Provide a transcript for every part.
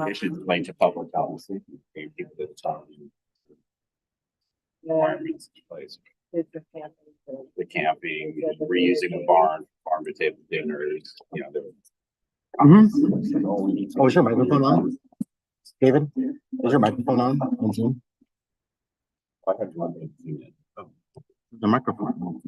They should link to public health. Pay people to talk. Requirements in place. The camping, reusing the barn, farm to table dinners, you know, Oh, is your microphone on? David, is your microphone on Zoom? I have one thing. The microphone.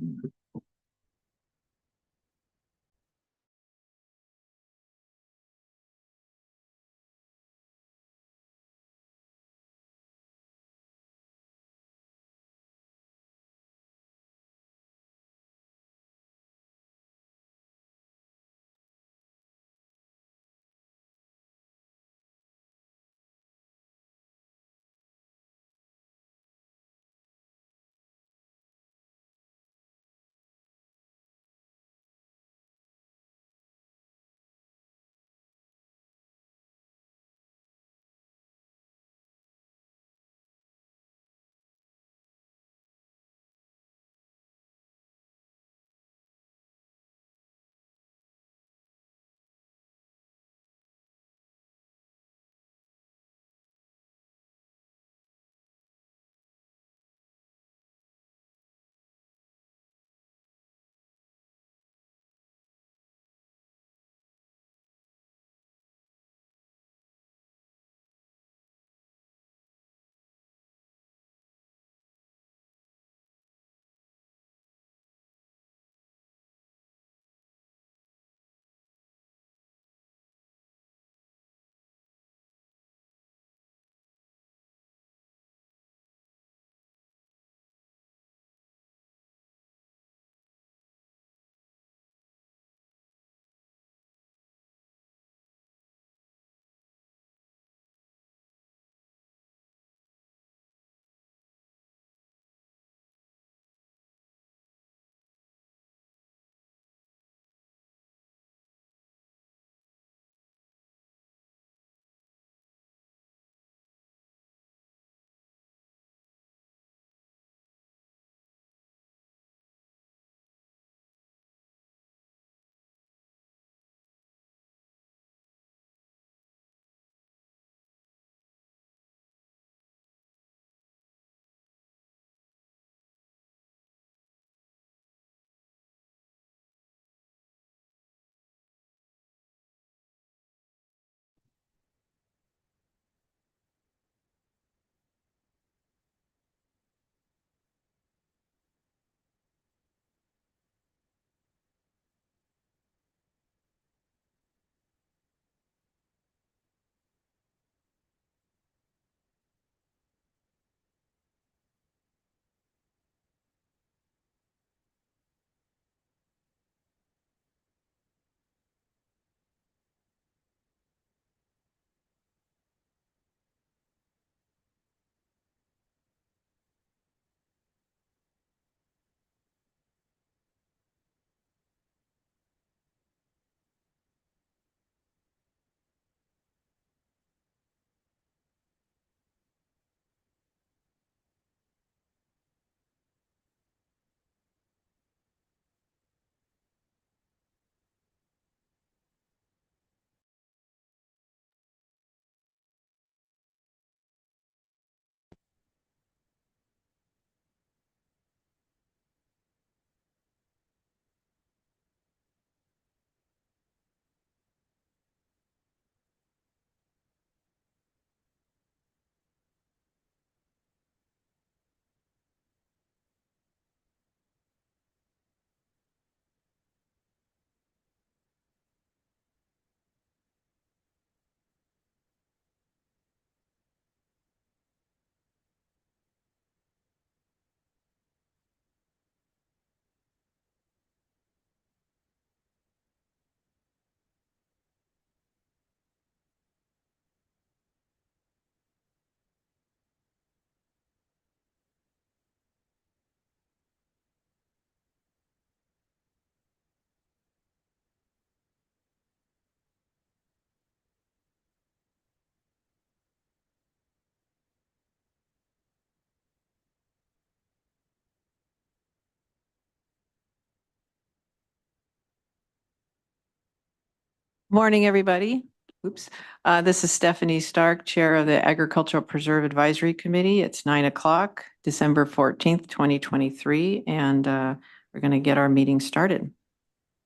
Morning, everybody. Oops. This is Stephanie Stark, Chair of the Agricultural Preserve Advisory Committee. It's 9 o'clock, December 14th, 2023, and we're going to get our meeting started.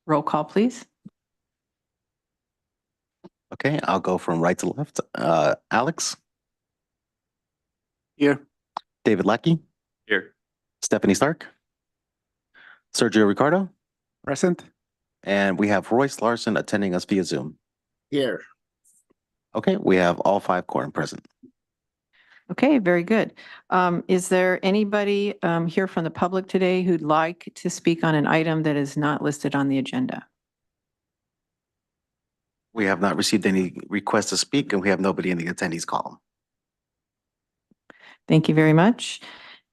Roll call, please. Okay, I'll go from right to left. Alex, Here. David Lackey, Here. Stephanie Stark, Sergio Ricardo, Present. and we have Royce Larson attending us via Zoom. Here. Okay, we have all 5 quorum present. Okay, very good. Is there anybody here from the public today who'd like to speak on an item that is not listed on the agenda? We have not received any requests to speak, and we have nobody in the attendees column. Thank you very much.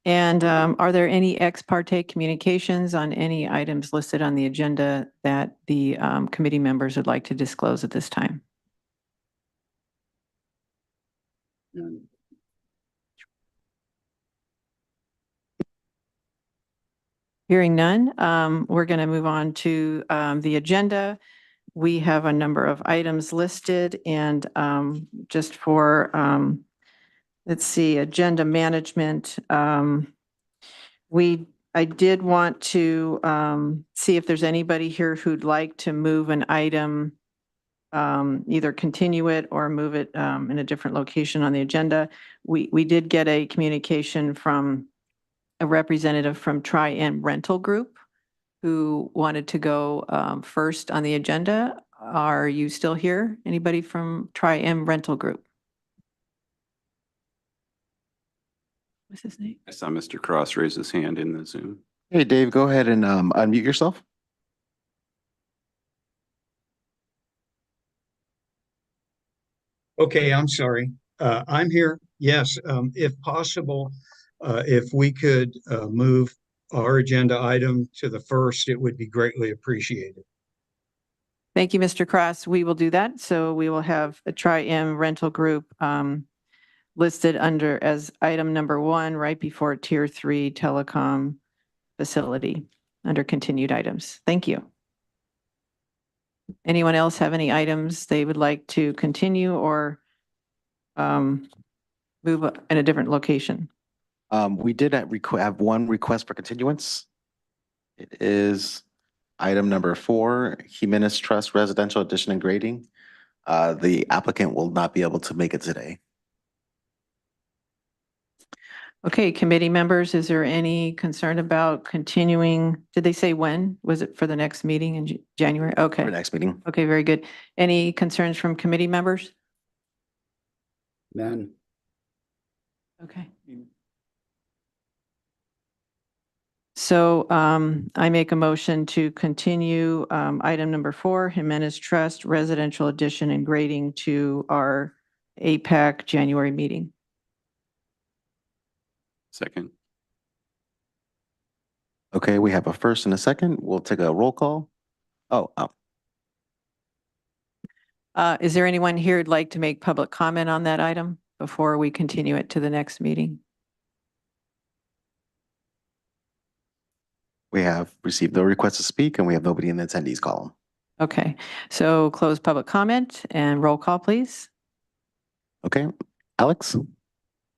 And are there any ex parte communications on any items listed on the agenda that the committee members would like to disclose at this time? Hearing none, we're going to move on to the agenda. We have a number of items listed, and just for, let's see, agenda management, I did want to see if there's anybody here who'd like to move an item, either continue it or move it in a different location on the agenda. We did get a communication from a representative from Tri-M Rental Group who wanted to go first on the agenda. Are you still here? Anybody from Tri-M Rental Group? What's his name? I saw Mr. Cross raise his hand in the Zoom. Hey, Dave, go ahead and unmute yourself. Okay, I'm sorry. I'm here. Yes, if possible, if we could move our agenda item to the first, it would be greatly appreciated. Thank you, Mr. Cross. We will do that. So we will have a Tri-M Rental Group listed under as item number 1 right before Tier 3 telecom facility under continued items. Thank you. Anyone else have any items they would like to continue or move in a different location? We did have one request for continuance. It is item number 4, Jimenez Trust Residential Addition and Grading. The applicant will not be able to make it today. Okay, committee members, is there any concern about continuing? Did they say when? Was it for the next meeting in January? Okay. For next meeting. Okay, very good. Any concerns from committee members? None. Okay. So I make a motion to continue item number 4, Jimenez Trust Residential Addition and Grading to our APAC January meeting. Second. Okay, we have a first and a second. We'll take a roll call. Is there anyone here who'd like to make public comment on that item before we continue it to the next meeting? We have received no request to speak, and we have nobody in the attendees column. Okay, so close public comment and roll call, please. Okay, Alex?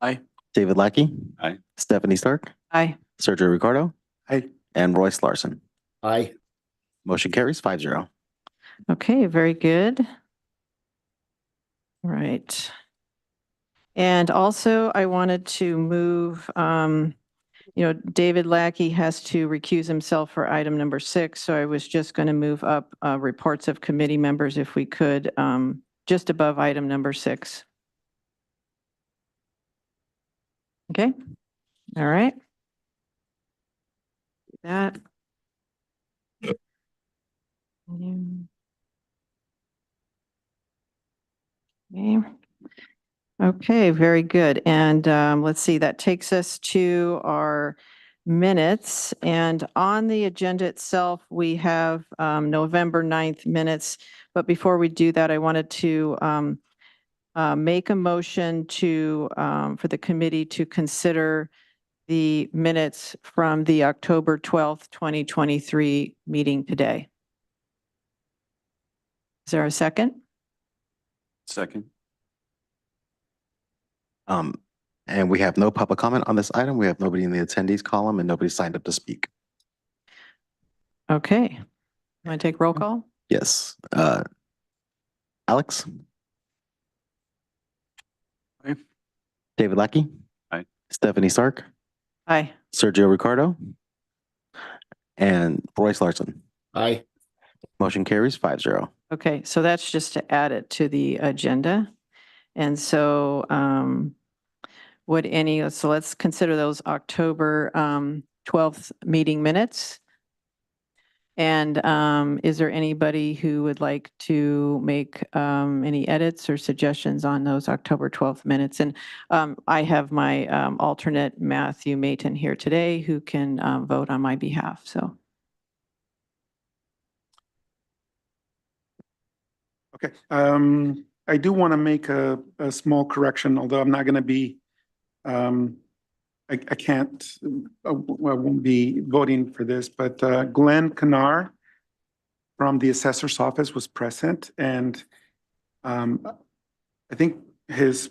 Aye. David Lackey? Aye. Stephanie Stark? Aye. Sergio Ricardo? Aye. And Royce Larson. Aye. Motion carries 5-0. Okay, very good. All right. And also I wanted to move, David Lackey has to recuse himself for item number 6. So I was just going to move up reports of committee members if we could, just above item number 6. Okay. All right. That. Okay, very good. And let's see, that takes us to our minutes. And on the agenda itself, we have November 9th minutes. But before we do that, I wanted to make a motion to for the committee to consider the minutes from the October 12th, 2023 meeting today. Is there a second? Second. And we have no public comment on this item. We have nobody in the attendees column and nobody signed up to speak. Okay. Want to take roll call? Yes. Alex? Aye. David Lackey? Aye. Stephanie Stark? Aye. Sergio Ricardo? And Royce Larson. Aye. Motion carries 5-0. Okay, so that's just to add it to the agenda. And so so let's consider those October 12th meeting minutes. And is there anybody who would like to make any edits or suggestions on those October 12th minutes? And I have my alternate Matthew Mayton here today who can vote on my behalf, so. Okay, I do want to make a small correction, although I'm not going to be, I can't, I won't be voting for this, but Glenn Canar from the assessor's office was present, and I think his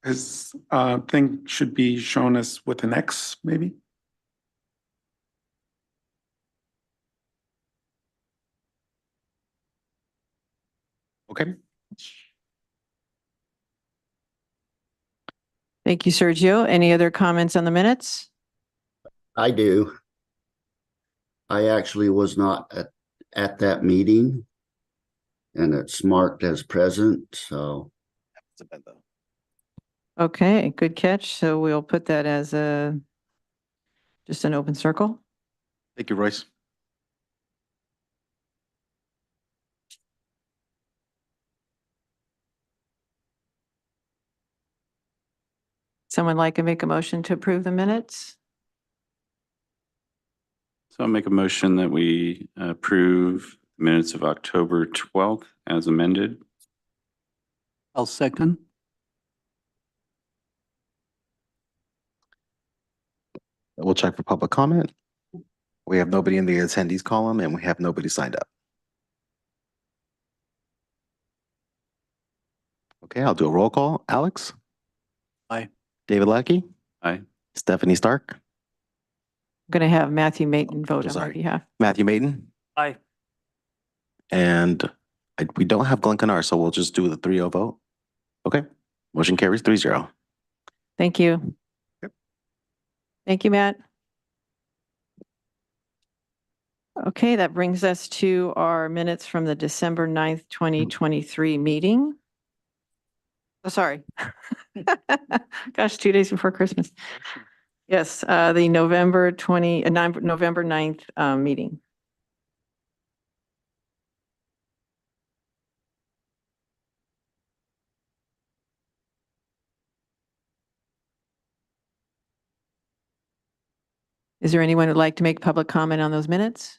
thing should be shown as with an X, maybe. Okay. Thank you, Sergio. Any other comments on the minutes? I do. I actually was not at that meeting, and it's marked as present, so. Okay, good catch. So we'll put that as just an open circle. Thank you, Royce. Someone like to make a motion to approve the minutes? So I'll make a motion that we approve minutes of October 12th as amended. I'll second. We'll check for public comment. We have nobody in the attendees column and we have nobody signed up. Okay, I'll do a roll call. Alex? Aye. David Lackey? Aye. Stephanie Stark? I'm going to have Matthew Mayton vote on my sorry. behalf. Matthew Maiden? Aye. And we don't have Glenn Canar, so we'll just do the 3-0 vote. Okay, motion carries 3-0. Thank you. Yep. Thank you, Matt. Okay, that brings us to our minutes from the December 9th, 2023 meeting. Oh, sorry. Gosh, 2 days before Christmas. Yes, the November 9th meeting. Is there anyone who'd like to make public comment on those minutes?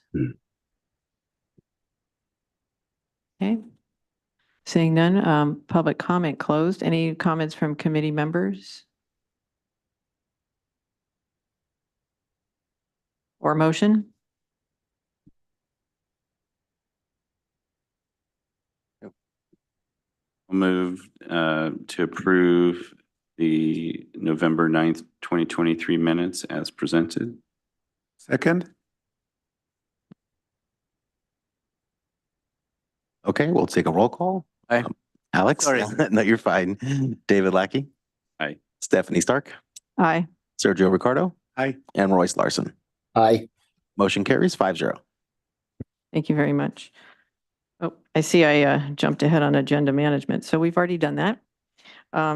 Okay. Seeing none, public comment closed. Any comments from committee members? Or motion? I'll move to approve the November 9th, 2023 minutes as presented. Second. Okay, we'll take a roll call. Aye. Alex? Sorry. No, you're fine. David Lackey? Aye. Stephanie Stark? Aye. Sergio Ricardo? Aye. And Royce Larson. Aye. Motion carries 5-0. Thank you very much. Oh, I see I jumped ahead on agenda management. So we've already done that.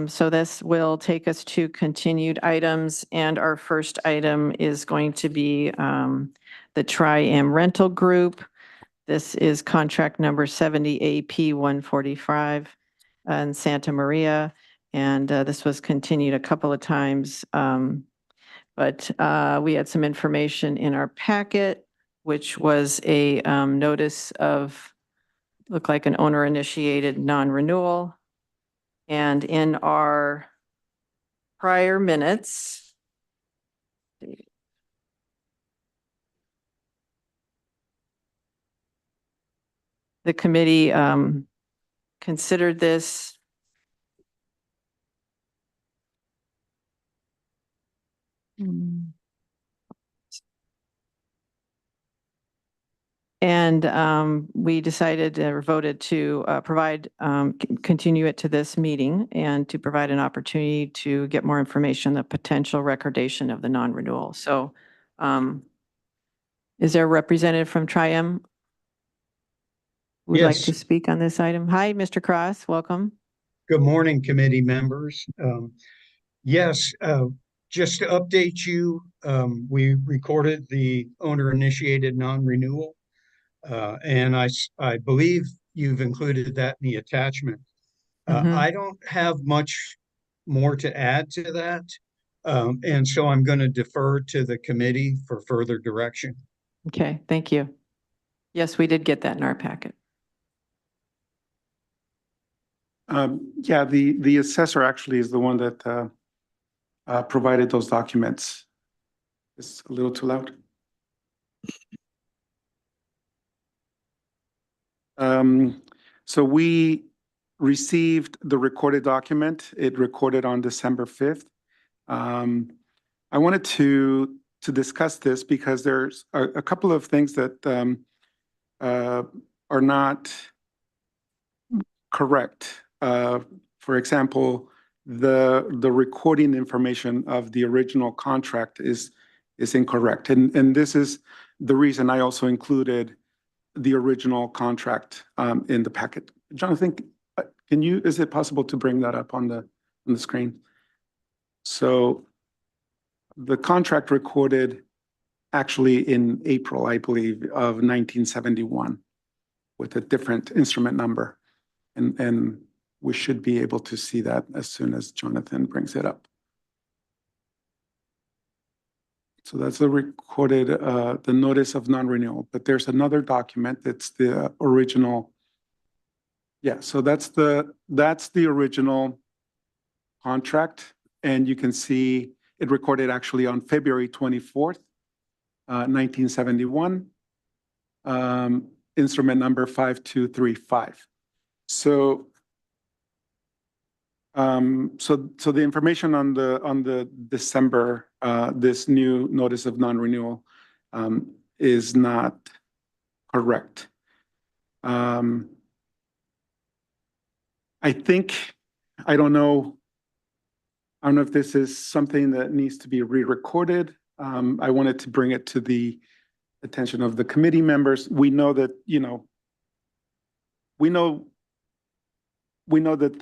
So this will take us to continued items. And our first item is going to be the Tri-Am Rental Group. This is contract number 70 AP 145 in Santa Maria. And this was continued a couple of times. But we had some information in our packet, which was a notice of, looked like an owner-initiated non-renewal. And in our prior minutes, the committee considered this And we decided or voted to continue it to this meeting and to provide an opportunity to get more information, the potential recordation of the non-renewal. So is there a representative from Tri-M who would like Yes. to speak on this item? Hi, Mr. Cross, welcome. Good morning, committee members. Yes, just to update you, we recorded the owner-initiated non-renewal. And I believe you've included that in the attachment. Mhm. I don't have much more to add to that. And so I'm going to defer to the committee for further direction. Okay, thank you. Yes, we did get that in our packet. Yeah, the assessor actually is the one that provided those documents. It's a little too loud. So we received the recorded document. It recorded on December 5th. I wanted to discuss this because there's a couple of things that are not correct. For example, the recording information of the original contract is incorrect. And this is the reason I also included the original contract in the packet. Jonathan, is it possible to bring that up on the screen? So the contract recorded actually in April, I believe, of 1971 with a different instrument number. And we should be able to see that as soon as Jonathan brings it up. So that's the recorded, the notice of non-renewal, but there's another document. It's the original. Yeah, so that's the original contract. And you can see it recorded actually on February 24th, 1971, instrument number 5235. So the information on the December, this new notice of non-renewal is not correct. I think, I don't know if this is something that needs to be re-recorded. I wanted to bring it to the attention of the committee members. We know that, we know that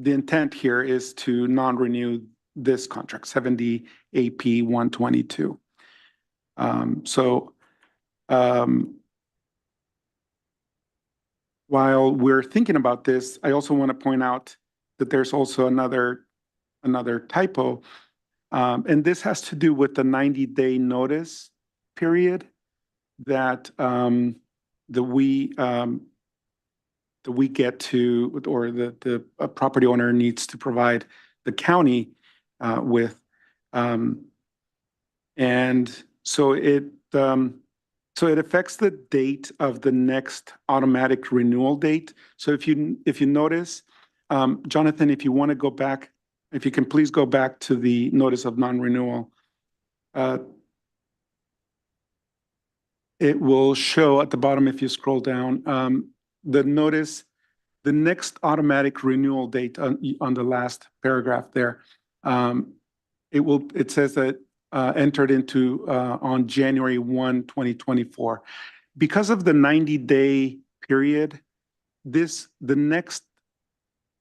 the intent here is to non-renew this contract, 70 AP 122. While we're thinking about this, I also want to point out that there's also another typo, and this has to do with the 90-day notice period that we get to, or the property owner needs to provide the county with, and so it affects the date of the next automatic renewal date. So if you notice, Jonathan, if you want to go back, if you can please go back to the notice of non-renewal. It will show at the bottom, if you scroll down, the notice, the next automatic renewal date on the last paragraph there. It says that entered into on January 1, 2024. Because of the 90-day period, the next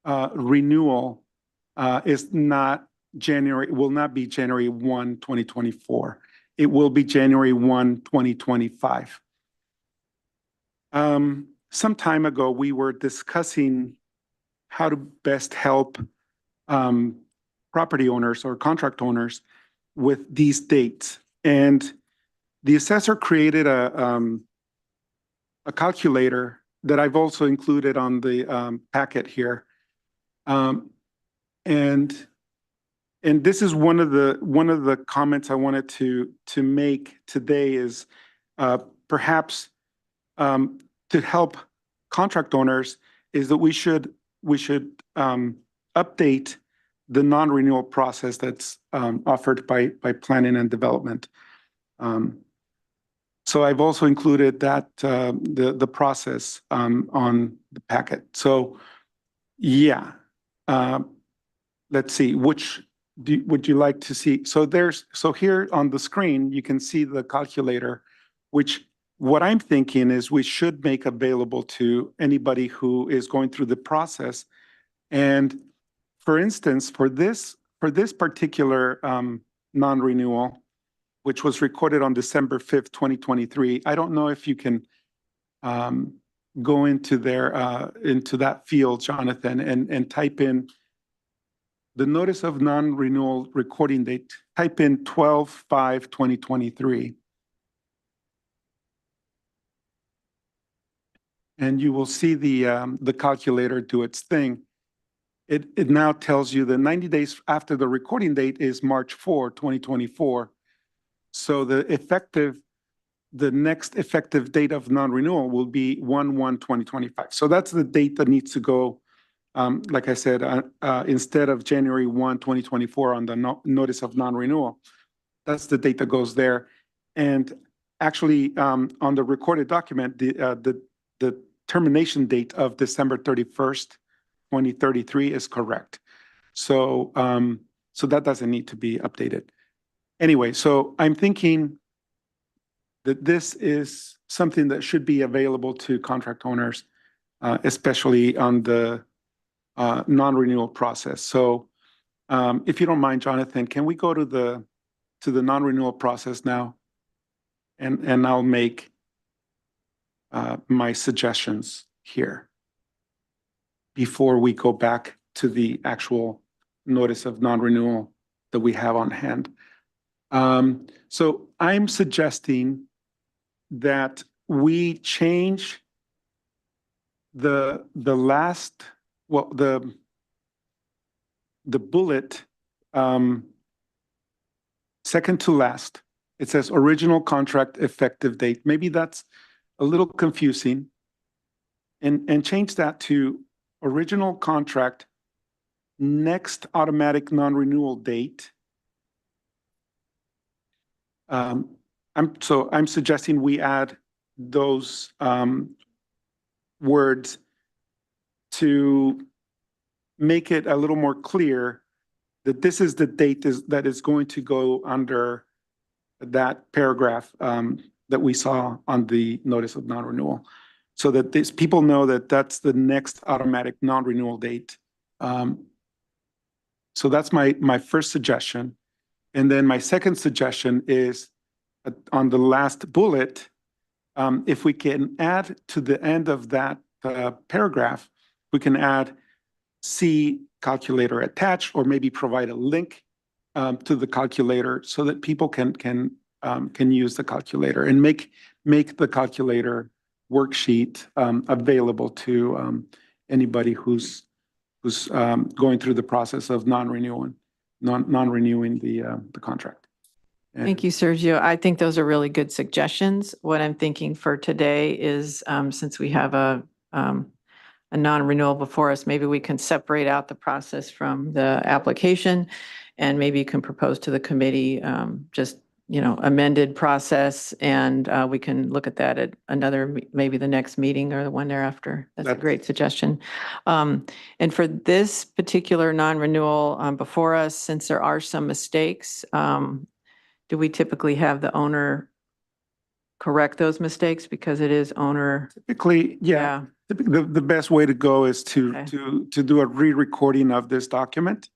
renewal is not January, will not be January 1, 2024. It will be January 1, 2025. Some time ago, we were discussing how to best help property owners or contract owners with these dates. And the assessor created a calculator that I've also included on the packet here. And this is one of the comments I wanted to make today is perhaps to help contract owners is that we should update the non-renewal process that's offered by planning and development. So I've also included that, the process, on the packet. So, yeah. Let's see, would you like to see? So here on the screen, you can see the calculator, which what I'm thinking is we should make available to anybody who is going through the process. And for instance, for this particular, non-renewal, which was recorded on December 5th, 2023. I don't know if you can go into into that field, Jonathan, and type in the notice of non-renewal recording date. Type in 12/5/2023. And you will see the calculator do its thing. It now tells you the 90 days after the recording date is March 4, 2024. So the next effective date of non-renewal will be 1/1/2025. So that's the date that needs to go, like I said, instead of January 1, 2024 on the notice of non-renewal. That's the date that goes there. And actually, on the recorded document, the termination date of December 31st, 2033 is correct. So, so that doesn't need to be updated. Anyway, so I'm thinking that this is something that should be available to contract owners, especially on the non-renewal process. So if you don't mind, Jonathan, can we go to the non-renewal process now? And I'll make my suggestions here before we go back to the actual notice of non-renewal that we have on hand. So I'm suggesting that we change the last, well, the bullet, second to last. It says original contract effective date. Maybe that's a little confusing, and change that to original contract next automatic non-renewal date. I'm suggesting we add those words to make it a little more clear that this is the date that is going to go under that paragraph that we saw on the notice of non-renewal, so that these people know that that's the next automatic non-renewal date. So that's my first suggestion. And then my second suggestion is on the last bullet, if we can add to the end of that paragraph, we can add see calculator attached, or maybe provide a link to the calculator so that people can use the calculator and make the calculator worksheet available to anybody who's going through the process of non-renewing the contract. Thank you, Sergio. I think those are really good suggestions. What I'm thinking for today is, since we have a non-renewal before us, maybe we can separate out the process from the application, and maybe you can propose to the committee just, amended process, and we can look at that at maybe the next meeting or the one thereafter. That's a great suggestion. And for this particular non-renewal before us, since there are some mistakes, do we typically have the owner correct those mistakes, because it is owner? Typically, yeah. The best way to go is to do a re-recording of this document.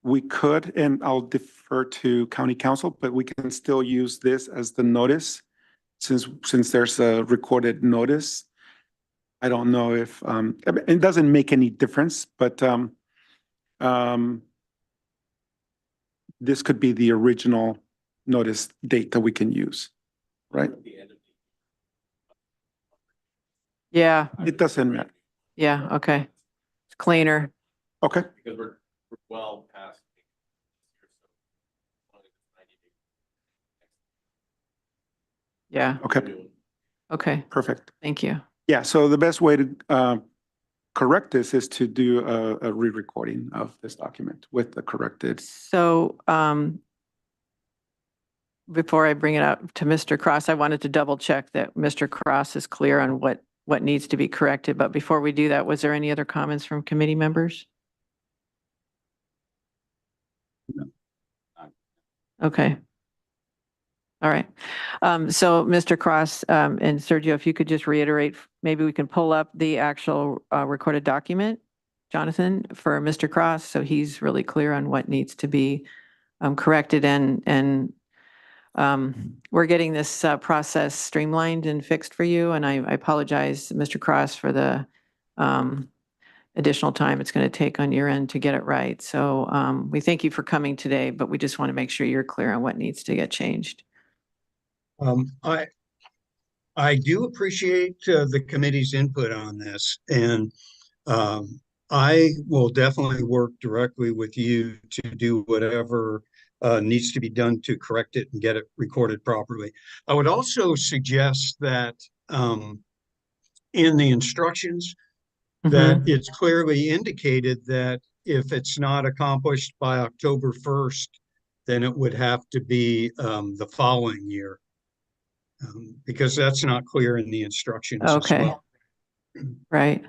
We could, and I'll defer to county council, but we can still use this as the notice since there's a recorded notice. I don't know if it doesn't make any difference, but this could be the original notice date that we can use, right? Yeah, It doesn't matter. yeah, okay. It's cleaner. Okay. Because we're well past. Yeah, Okay, okay, perfect. thank you. Yeah, so the best way to correct this is to do a re-recording of this document with the corrected. So before I bring it out to Mr. Cross, I wanted to double check that Mr. Cross is clear on what needs to be corrected. But before we do that, was there any other comments from committee members? Okay. All right. So Mr. Cross, and Sergio, if you could just reiterate, maybe we can pull up the actual recorded document, Jonathan, for Mr. Cross, so he's really clear on what needs to be corrected and we're getting this process streamlined and fixed for you. And I apologize, Mr. Cross, for the additional time it's going to take on your end to get it right. So we thank you for coming today, but we just want to make sure you're clear on what needs to get changed. I do appreciate the committee's input on this, and I will definitely work directly with you to do whatever needs to be done to correct it and get it recorded properly. I would also suggest that in the instructions that it's clearly indicated that if it's not accomplished by October 1st, then it would have to be the following year. Because that's not clear in the instructions as Okay. well. Right.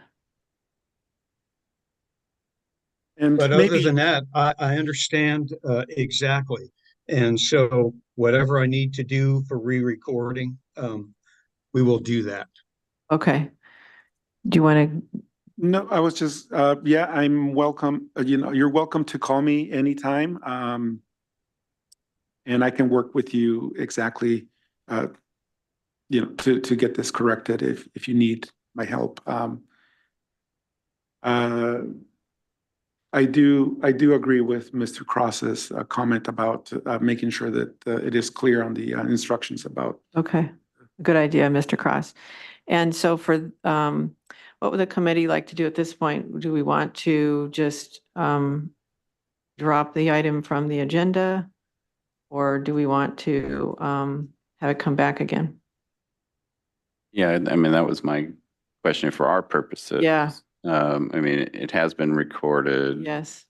And But other maybe, than that, I understand exactly. And so whatever I need to do for re-recording, we will do that. Okay. Do you want to? no, I was just, yeah, I'm welcome, you're welcome to call me anytime. And I can work with you exactly, to get this corrected if you need my help. I do agree with Mr. Cross's comment about making sure that it is clear on the instructions about. Okay. Good idea, Mr. Cross. And so for, what would the committee like to do at this point? Do we want to just drop the item from the agenda? Or do we want to have it come back again? Yeah, I mean, that was my question for our purposes. Yeah. I mean, it has been recorded. Yes.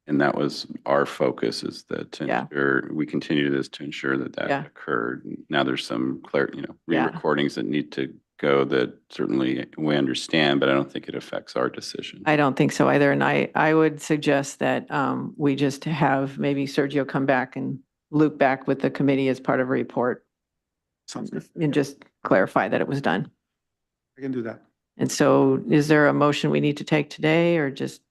And that was our focus, is that to Yeah. ensure, we continue this to ensure that that Yeah. occurred. Now there's some Yeah. re-recordings that need to go that certainly we understand, but I don't think it affects our decision. I don't think so either. And I would suggest that we just have maybe Sergio come back and loop back with the committee as part of a report Sounds good. and just clarify that it was done. I can do that. And so is there a motion we need to take today or just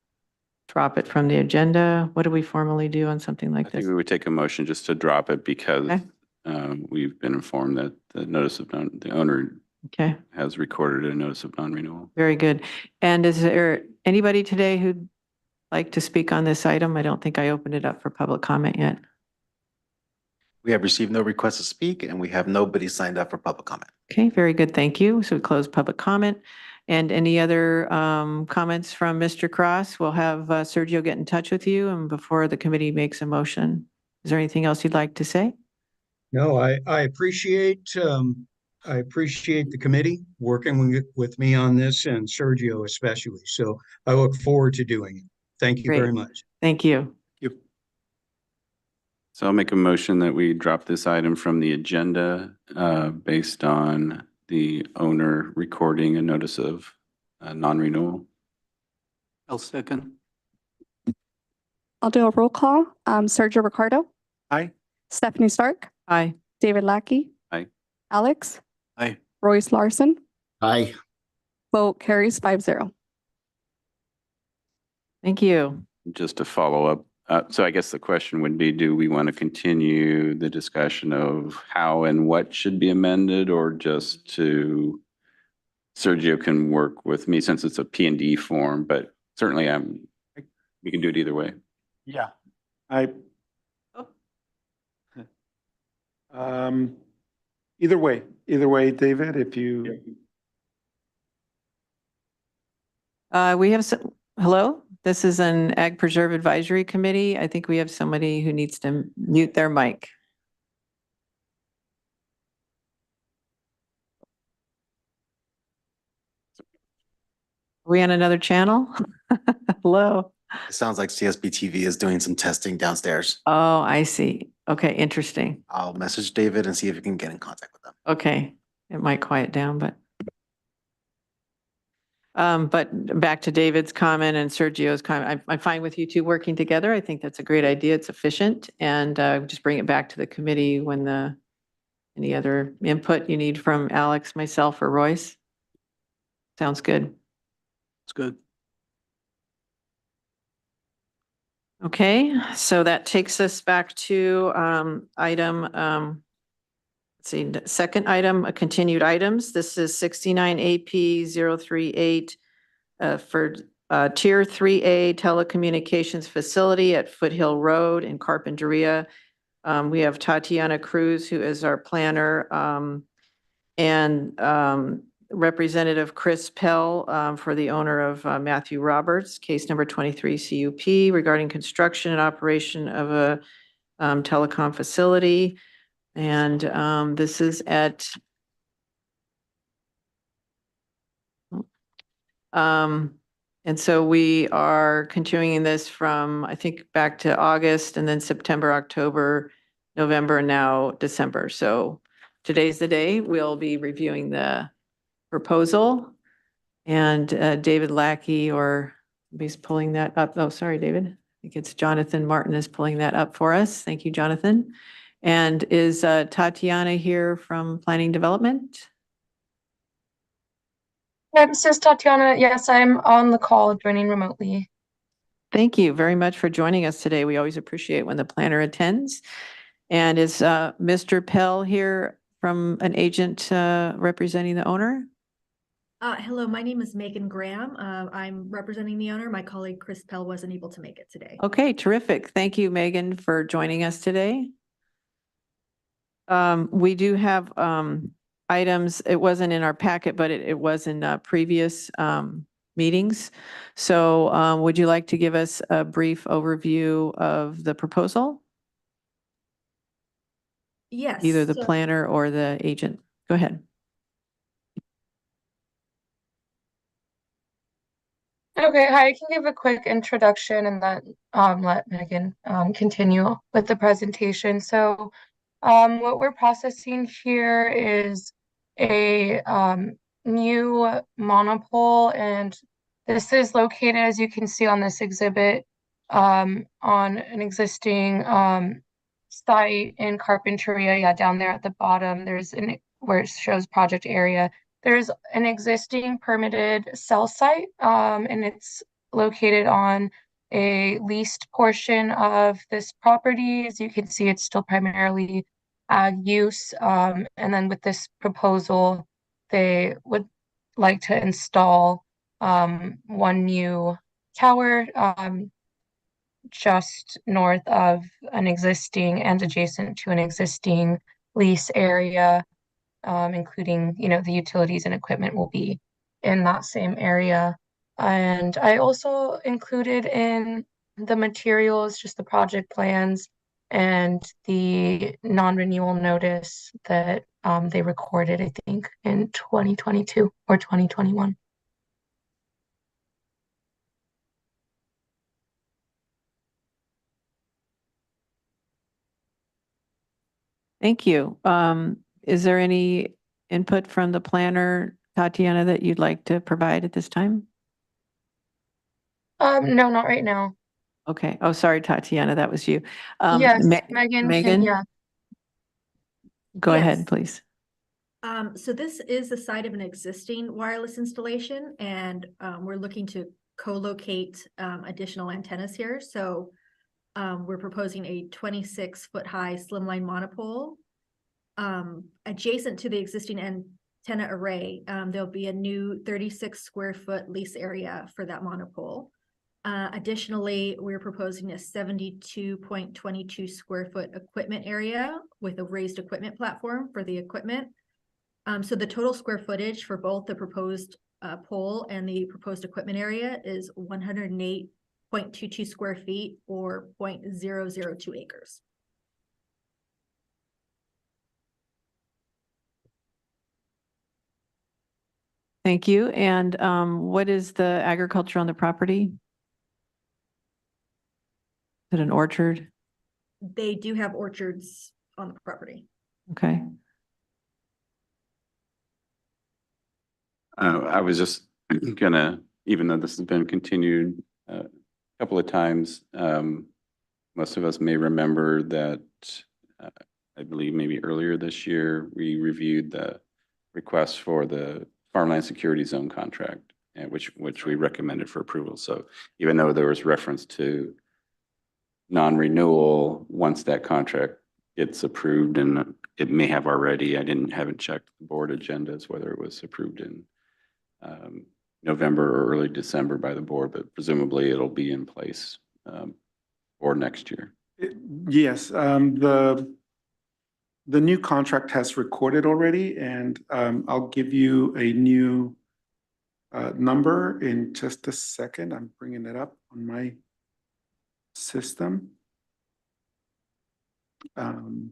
drop it from the agenda? What do we formally do on something I like think this? we would take a motion just to drop it because Okay. we've been informed that the notice of the owner Okay, has recorded a notice of non-renewal. very good. And is there anybody today who'd like to speak on this item? I don't think I opened it up for public comment yet. We have received no requests to speak and we have nobody signed up for public comment. Okay, very good. Thank you. So we close public comment. And any other comments from Mr. Cross? We'll have Sergio get in touch with you and before the committee makes a motion. Is there anything else you'd like to say? No, I appreciate the committee working with me on this and Sergio especially. So I look forward to doing it. Thank you very Great. much. Thank you. Yep. So I'll make a motion that we drop this item from the agenda based on the owner recording a notice of non-renewal. I'll second. I'll do a roll call. Sergio Ricardo, Aye. Stephanie Stark, Aye. David Lackey. Aye. Alex, Aye. Royce Larson, Aye. vote carries 5-0. Thank you. Just to follow up, so I guess the question would be, do we want to continue the discussion of how and what should be amended, or just Sergio can work with me since it's a P&D form, but certainly we can do it either way. Yeah. Either way, David, if you, We have, hello? This is an Ag Preserve Advisory Committee. I think we have somebody who needs to mute their mic. Are we on another channel? Hello? It sounds like CSB TV is doing some testing downstairs. Oh, I see. Okay, interesting. I'll message David and see if we can get in contact with them. Okay, it might quiet down, but. But back to David's comment and Sergio's comment, I'm fine with you two working together. I think that's a great idea. It's efficient and just bring it back to the committee when any other input you need from Alex, myself, or Royce. Sounds good. It's good. Okay, so that takes us back to item, let's see, the second item, continued items. This is 69 AP 038 for Tier 3A telecommunications facility at Foothill Road in Carpinteria. We have Tatiana Cruz, who is our planner, and Representative Chris Pell for the owner of Matthew Roberts, case number 23 CUP regarding construction and operation of a telecom facility. And this is at and so we are continuing this from, I think, back to August and then September, October, November, and now December. So today's the day. We'll be reviewing the proposal. And David Lackey, or he's pulling that up. Oh, sorry, David. I think it's Jonathan Martin is pulling that up for us. Thank you, Jonathan. And is Tatiana here from Planning Development? Yeah, this is Tatiana. Yes, I'm on the call joining remotely. Thank you very much for joining us today. We always appreciate when the planner attends. And is Mr. Pell here from an agent representing the owner? Hello, my name is Megan Graham. I'm representing the owner. My colleague Chris Pell wasn't able to make it today. Okay, terrific. Thank you, Megan, for joining us today. We do have items. It wasn't in our packet, but it was in previous meetings. So would you like to give us a brief overview of the proposal? Yes. Either the planner or the agent. Go ahead. Okay, hi, I can give a quick introduction and then let Megan continue with the presentation. So what we're processing here is a new monopole, and this is located, as you can see on this exhibit, on an existing site in Carpinteria. Yeah, down there at the bottom, there's where it shows project area. There's an existing permitted cell site, and it's located on a leased portion of this property. As you can see, it's still primarily ag use. And then with this proposal, they would like to install one new tower just north of an existing and adjacent to an existing lease area. Including, the utilities and equipment will be in that same area. And I also included in the materials just the project plans and the non-renewal notice that they recorded, I think, in 2022 or 2021. Thank you. Is there any input from the planner, Tatiana, that you'd like to provide at this time? No, not right now. Okay. Oh, sorry, Tatiana, that was you. Yes, Megan. Megan? Yeah. Go Yes. ahead, please. So this is the site of an existing wireless installation, and we're looking to co-locate additional antennas here. So we're proposing a 26-foot high slimline monopole. Adjacent to the existing antenna array, there'll be a new 36 square foot lease area for that monopole. Additionally, we're proposing a 72.22 square foot equipment area with a raised equipment platform for the equipment. So the total square footage for both the proposed pole and the proposed equipment area is 108.22 square feet or 0.002 acres. Thank you. And what is the agriculture on the property? Is it an orchard? they do have orchards on the property. Okay. I was just gonna, even though this has been continued a couple of times, most of us may remember that I believe maybe earlier this year, we reviewed the request for the farmland security zone contract, which we recommended for approval. So even though there was reference to non-renewal, once that contract gets approved, and it may have already, haven't checked the board agendas, whether it was approved in November or early December by the board, but presumably it'll be in place for next year. Yes, the new contract has recorded already, and I'll give you a new number in just a second. I'm bringing it up on my system. The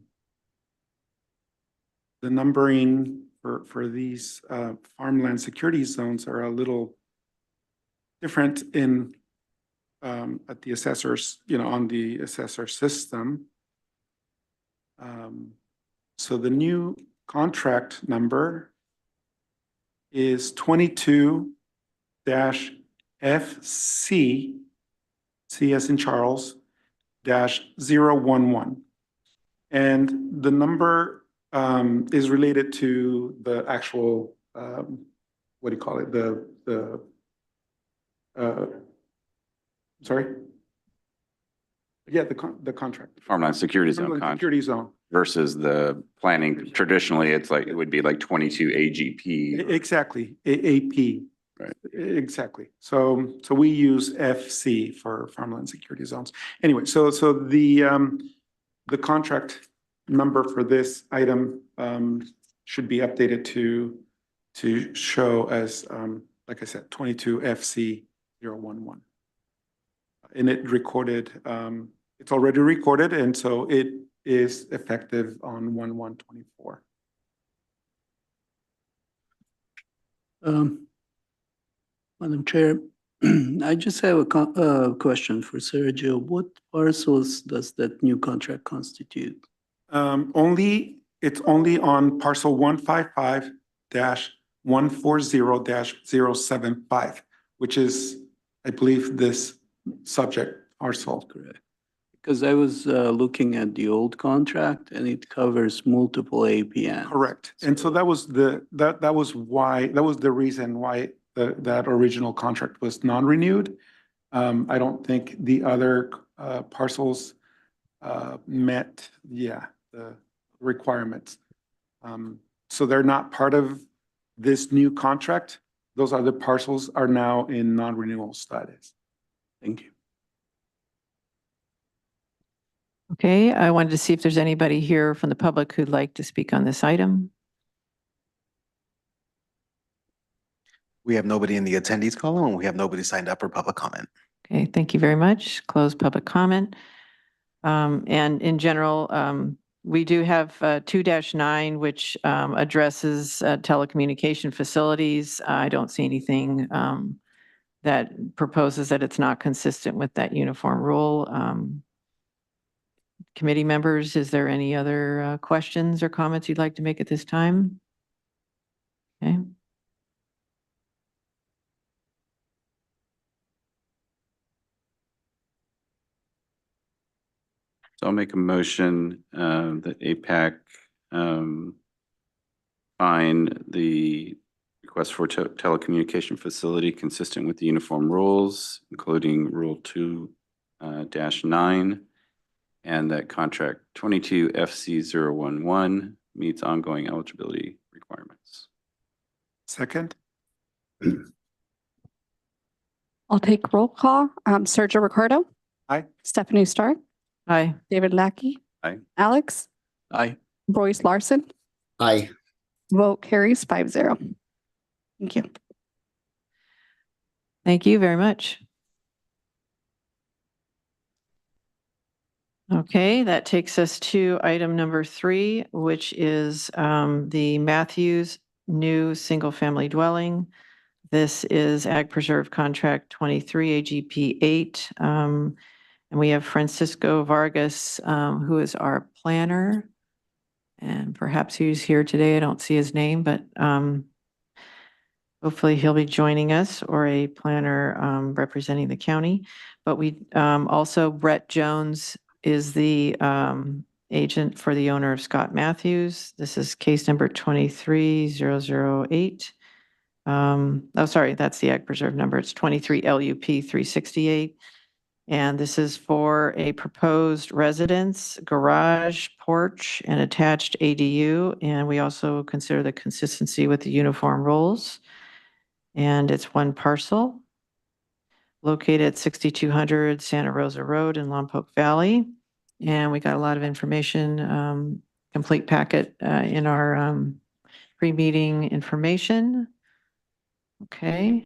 numbering for these farmland security zones are a little different in at the assessors, on the assessor system. So the new contract number is 22-FC, C as in Charles, -011. And the number is related to the actual, what do you call it? Sorry? Yeah, the contract. Farmland security zone Farmland contract Security zone. versus the planning. Traditionally, it would be like 22 AGP. Exactly, AP. Right. Exactly. So we use FC for farmland security zones. Anyway, so the contract number for this item should be updated to show as, like I said, 22 FC 011. And it recorded, it's already recorded, and so it is effective on 1/1/24. Madam Chair, I just have a question for Sergio. What parcels does that new contract constitute? It's only on parcel 155-140-075, which is, I believe, this subject parcel. Correct. Because I was looking at the old contract and it covers multiple APNs. Correct. And so that was the reason why that original contract was non-renewed. I don't think the other parcels met, the requirements. So they're not part of this new contract. Those other parcels are now in non-renewal status. Thank you. Okay, I wanted to see if there's anybody here from the public who'd like to speak on this item. We have nobody in the attendees column, and we have nobody signed up for public comment. Okay, thank you very much. Close public comment. And in general, we do have 2-9, which addresses telecommunication facilities. I don't see anything that proposes that it's not consistent with that uniform rule. Committee members, is there any other questions or comments you'd like to make at this time? Okay. So I'll make a motion that APAC find the request for telecommunication facility consistent with the uniform rules, including Rule 2-9, and that contract 22 FC 011 meets ongoing eligibility requirements. Second? I'll take roll call. Sergio Ricardo. Aye. Stephanie Stark. Aye. David Lackey. Aye. Alex. Aye. Royce Larson. Aye. Vote carries 5-0. Thank you. Thank you very much. Okay, that takes us to item number 3, which is the Matthews new single-family dwelling. This is Ag Preserve Contract 23 AGP 8. And we have Francisco Vargas, who is our planner. And perhaps he's here today. I don't see his name, but hopefully he'll be joining us, or a planner representing the county. But we also, Brett Jones is the agent for the owner of Scott Matthews. This is case number 23008. Oh, sorry, that's the Ag Preserve number. It's 23 LUP 368. And this is for a proposed residence, garage, porch, and attached ADU. And we also consider the consistency with the uniform rules. And it's one parcel located at 6200 Santa Rosa Road in Lompoc Valley. And we got a lot of information, complete packet in our pre-meeting information. Okay.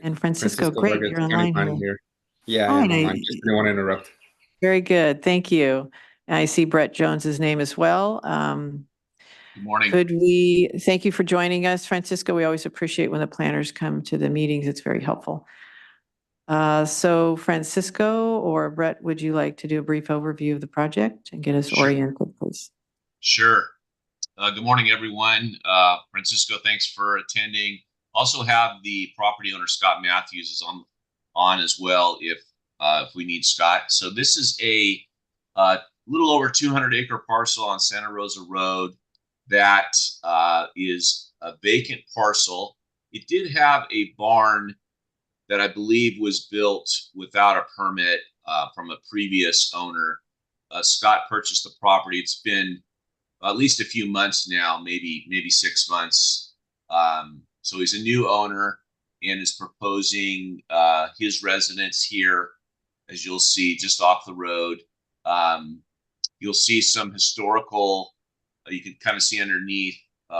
And Francisco, great, Vargas, you're County online Planning here. here. Yeah, Fine, I just didn't want to interrupt. Very good, thank you. And I see Brett Jones's name as well. Good morning. Thank you for joining us, Francisco. We always appreciate when the planners come to the meetings. It's very helpful. So Francisco or Brett, would you like to do a brief overview of the project and get us oriented, please? Sure. Good morning, everyone. Francisco, thanks for attending. Also have the property owner, Scott Matthews, is on as well if we need Scott. So this is a little over 200-acre parcel on Santa Rosa Road that is a vacant parcel. It did have a barn that I believe was built without a permit from a previous owner. Scott purchased the property. It's been at least a few months now, maybe 6 months. So he's a new owner and is proposing his residence here, as you'll see just off the road. You'll see some historical, you can kind of see underneath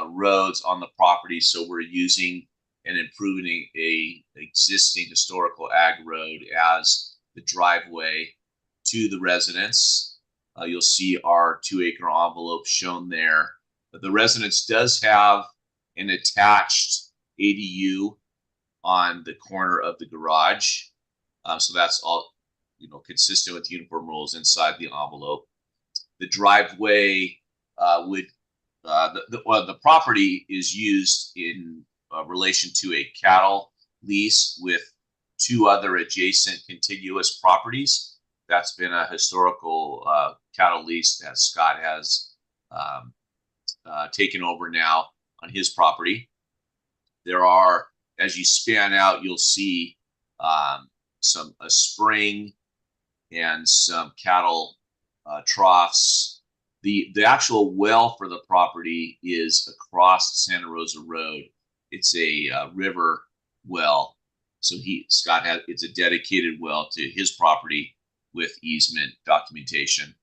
roads on the property. So we're using and improving a existing historical ag road as the driveway to the residence. You'll see our 2-acre envelope shown there. But the residence does have an attached ADU on the corner of the garage. So that's all, consistent with uniform rules inside the envelope. The driveway the property is used in relation to a cattle lease with 2 other adjacent contiguous properties. That's been a historical cattle lease that Scott has taken over now on his property. There are, as you span out, you'll see a spring and some cattle troughs. The actual well for the property is across Santa Rosa Road. It's a river well. So it's a dedicated well to his property with easement documentation.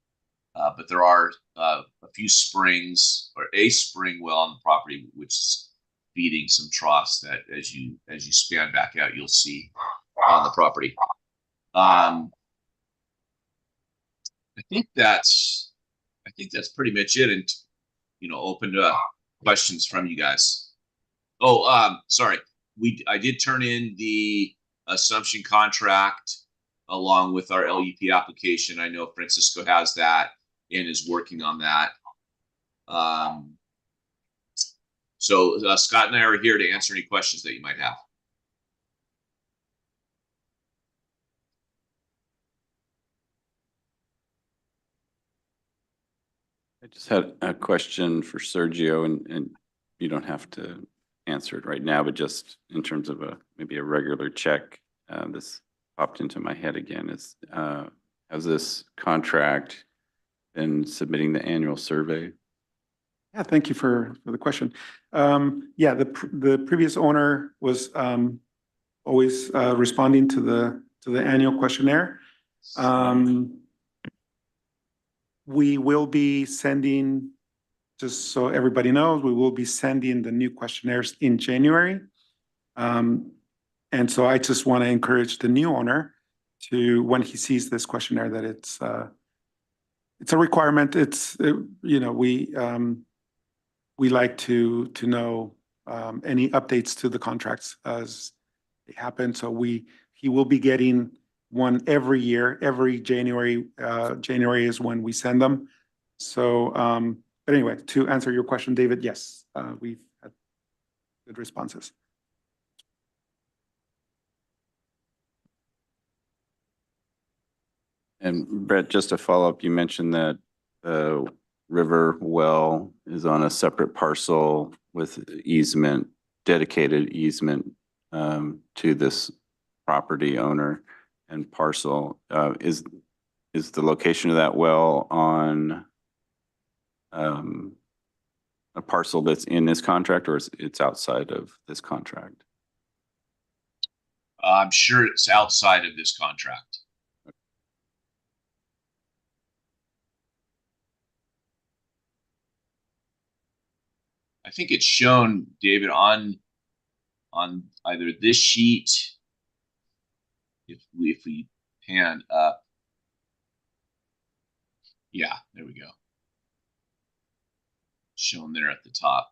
But there are a few springs, or a spring well on the property, which is feeding some troughs that as you span back out, you'll see on the property. I think that's pretty much it, and open to questions from you guys. Oh, sorry. I did turn in the assumption contract along with our LUP application. I know Francisco has that and is working on that. So Scott and I are here to answer any questions that you might have. I just had a question for Sergio, and you don't have to answer it right now, but just in terms of maybe a regular check, this popped into my head again. Has this contract been submitting the annual survey? Yeah, thank you for the question. Yeah, the previous owner was always responding to the annual questionnaire. We will be sending, just so everybody knows, we will be sending the new questionnaires in January. And so I just want to encourage the new owner to, when he sees this questionnaire, that it's a requirement. We like to know any updates to the contracts as they happen. So he will be getting one every year. Every January, January is when we send them. So, but anyway, to answer your question, David, yes, we've had good responses. And Brett, just to follow up, you mentioned that the river well is on a separate parcel with easement, dedicated easement to this property owner and parcel. Is the location of that well on a parcel that's in this contract, or is it's outside of this contract? I'm sure it's outside of this contract. I think it's shown, David, on either this sheet, if we pan up. Yeah, there we go. Shown there at the top.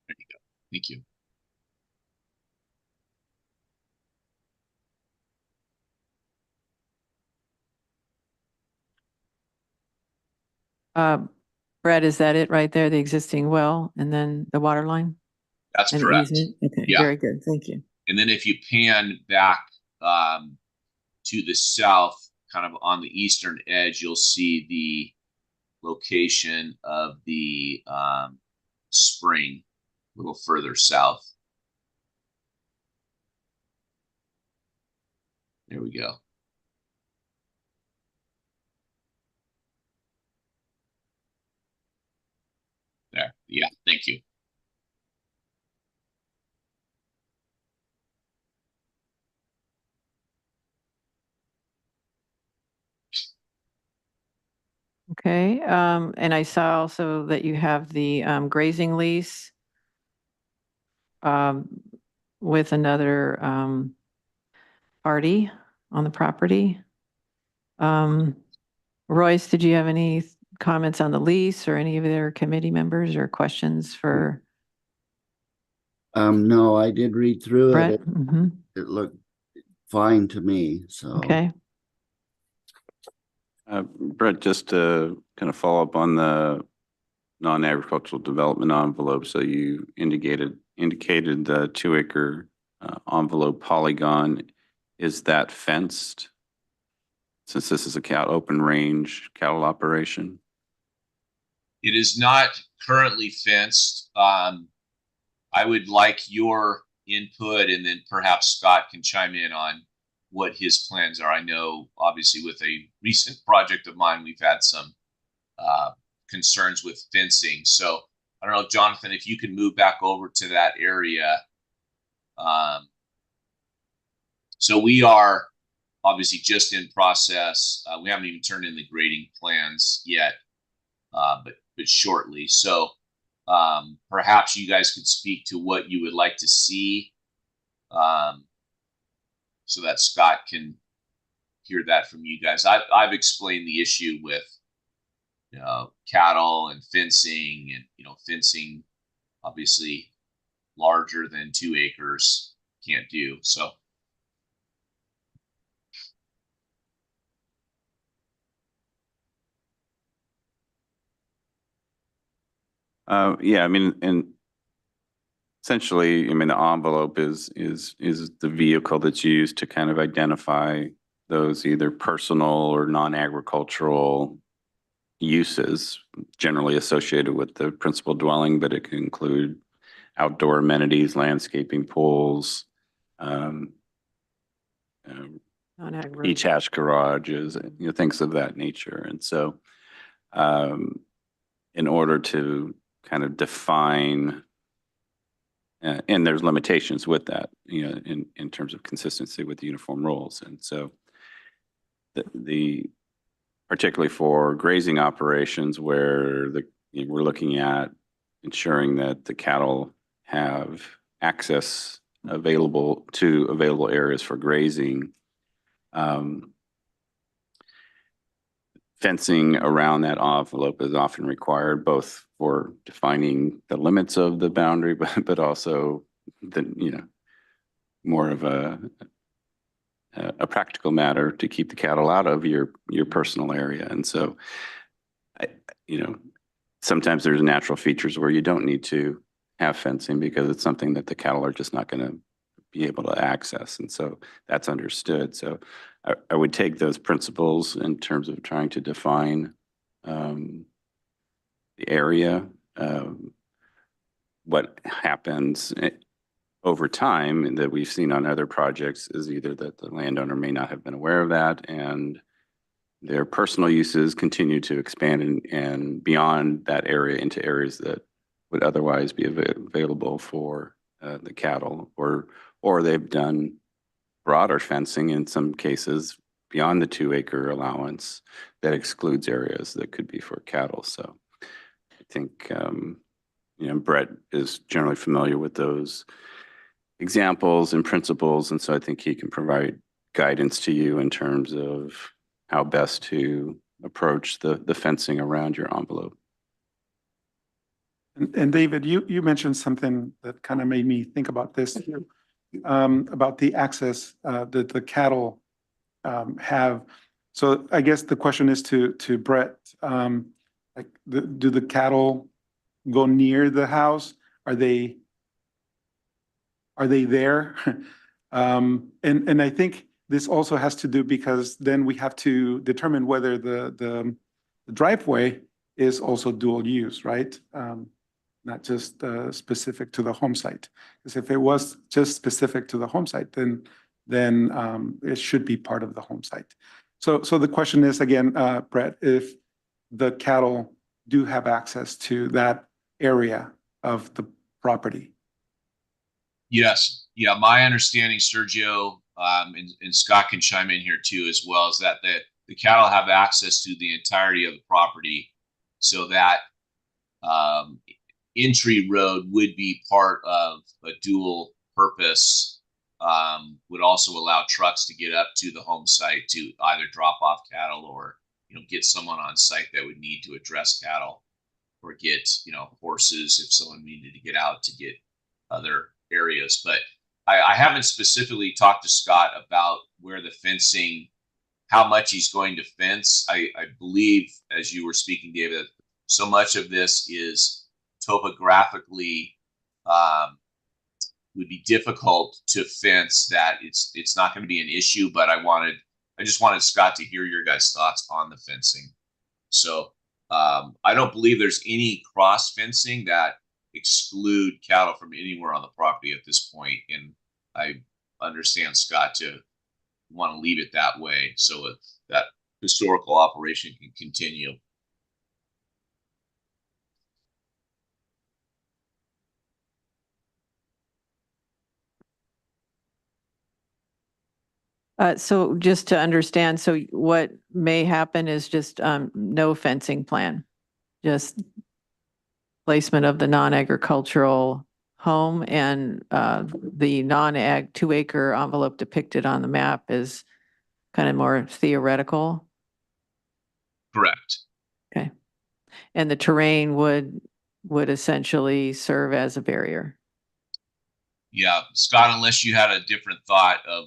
There you go. Thank you. Brett, is that it right there? The existing well and then the water line? That's and correct. Easement? Okay, Yeah. very good. Thank you. And then if you pan back to the south, kind of on the eastern edge, you'll see the location of the spring a little further south. There we go. There. Yeah, thank you. Okay, and I saw also that you have the grazing lease with another party on the property. Royce, did you have any comments on the lease or any of their committee members or questions for No, I did read through Brett? it. It looked fine to me, so. Okay. Brett, just to kind of follow up on the non-agricultural development envelope. So you indicated the 2-acre envelope polygon. Is that fenced? Since this is a open range cattle operation? It is not currently fenced. I would like your input, and then perhaps Scott can chime in on what his plans are. I know, obviously, with a recent project of mine, we've had some concerns with fencing. So I don't know, Jonathan, if you can move back over to that area. So we are obviously just in process. We haven't even turned in the grading plans yet, but shortly. So perhaps you guys could speak to what you would like to see, so that Scott can hear that from you guys. I've explained the issue with cattle and fencing, and fencing obviously larger than 2 acres can't do. So yeah, I mean, and essentially, I mean, the envelope is the vehicle that's used to kind of identify those either personal or non-agricultural uses generally associated with the principal dwelling, but it can include outdoor amenities, landscaping, pools, beach hash garages, things of that nature. And so in order to kind of define, and there's limitations with that, in terms of consistency with the uniform rules. And so the particularly for grazing operations where we're looking at ensuring that the cattle have access available areas for grazing. fencing around that envelope is often required, both for defining the limits of the boundary, but also the, more of a practical matter to keep the cattle out of your personal area. And so, sometimes there's natural features where you don't need to have fencing because it's something that the cattle are just not going to be able to access. And so that's understood. So I would take those principles in terms of trying to define the area. What happens over time that we've seen on other projects is either that the landowner may not have been aware of that and their personal uses continue to expand and beyond that area into areas that would otherwise be available for the cattle, or they've done broader fencing in some cases beyond the 2-acre allowance that excludes areas that could be for cattle. So I think, Brett is generally familiar with those examples and principles. And so I think he can provide guidance to you in terms of how best to approach the fencing around your envelope. And David, you mentioned something that kind of made me think about this too, about the access that the cattle have. So I guess the question is to Brett, do the cattle go near the house? Are they there? And I think this also has to do because then we have to determine whether the driveway is also dual use, right? Not just specific to the home site. Because if it was just specific to the home site, then it should be part of the home site. So the question is again, Brett, if the cattle do have access to that area of the property. Yes. Yeah. My understanding, Sergio, and Scott can chime in here too, as well, is that the cattle have access to the entirety of the property, so that entry road would be part of a dual purpose, would also allow trucks to get up to the home site to either drop off cattle or, get someone on site that would need to address cattle, or get, horses if someone needed to get out to get other areas. But I haven't specifically talked to Scott about where the fencing, how much he's going to fence. I believe, as you were speaking, David, so much of this is topographically would be difficult to fence that it's not going to be an issue. But I just wanted Scott to hear your guys' thoughts on the fencing. So I don't believe there's any cross fencing that exclude cattle from anywhere on the property at this point. And I understand Scott to want to leave it that way so that historical operation can continue. So just to understand, so what may happen is just no fencing plan, just placement of the non-agricultural home, and the non-ag 2-acre envelope depicted on the map is kind of more theoretical. Correct. Okay. And the terrain would essentially serve as a barrier. Yeah, Scott, unless you had a different thought of,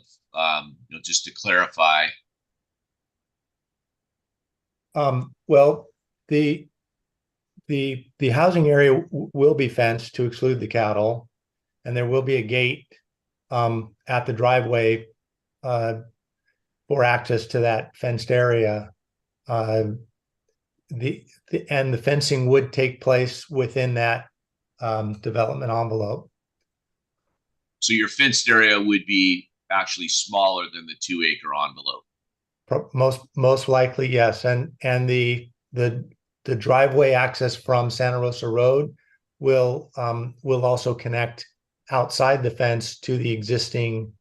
just to clarify. Well, the housing area will be fenced to exclude the cattle, and there will be a gate at the driveway for access to that fenced area. The fencing would take place within that development envelope. So your fenced area would be actually smaller than the 2-acre envelope. Most likely, yes. And the driveway access from Santa Rosa Road will also connect outside the fence to the existing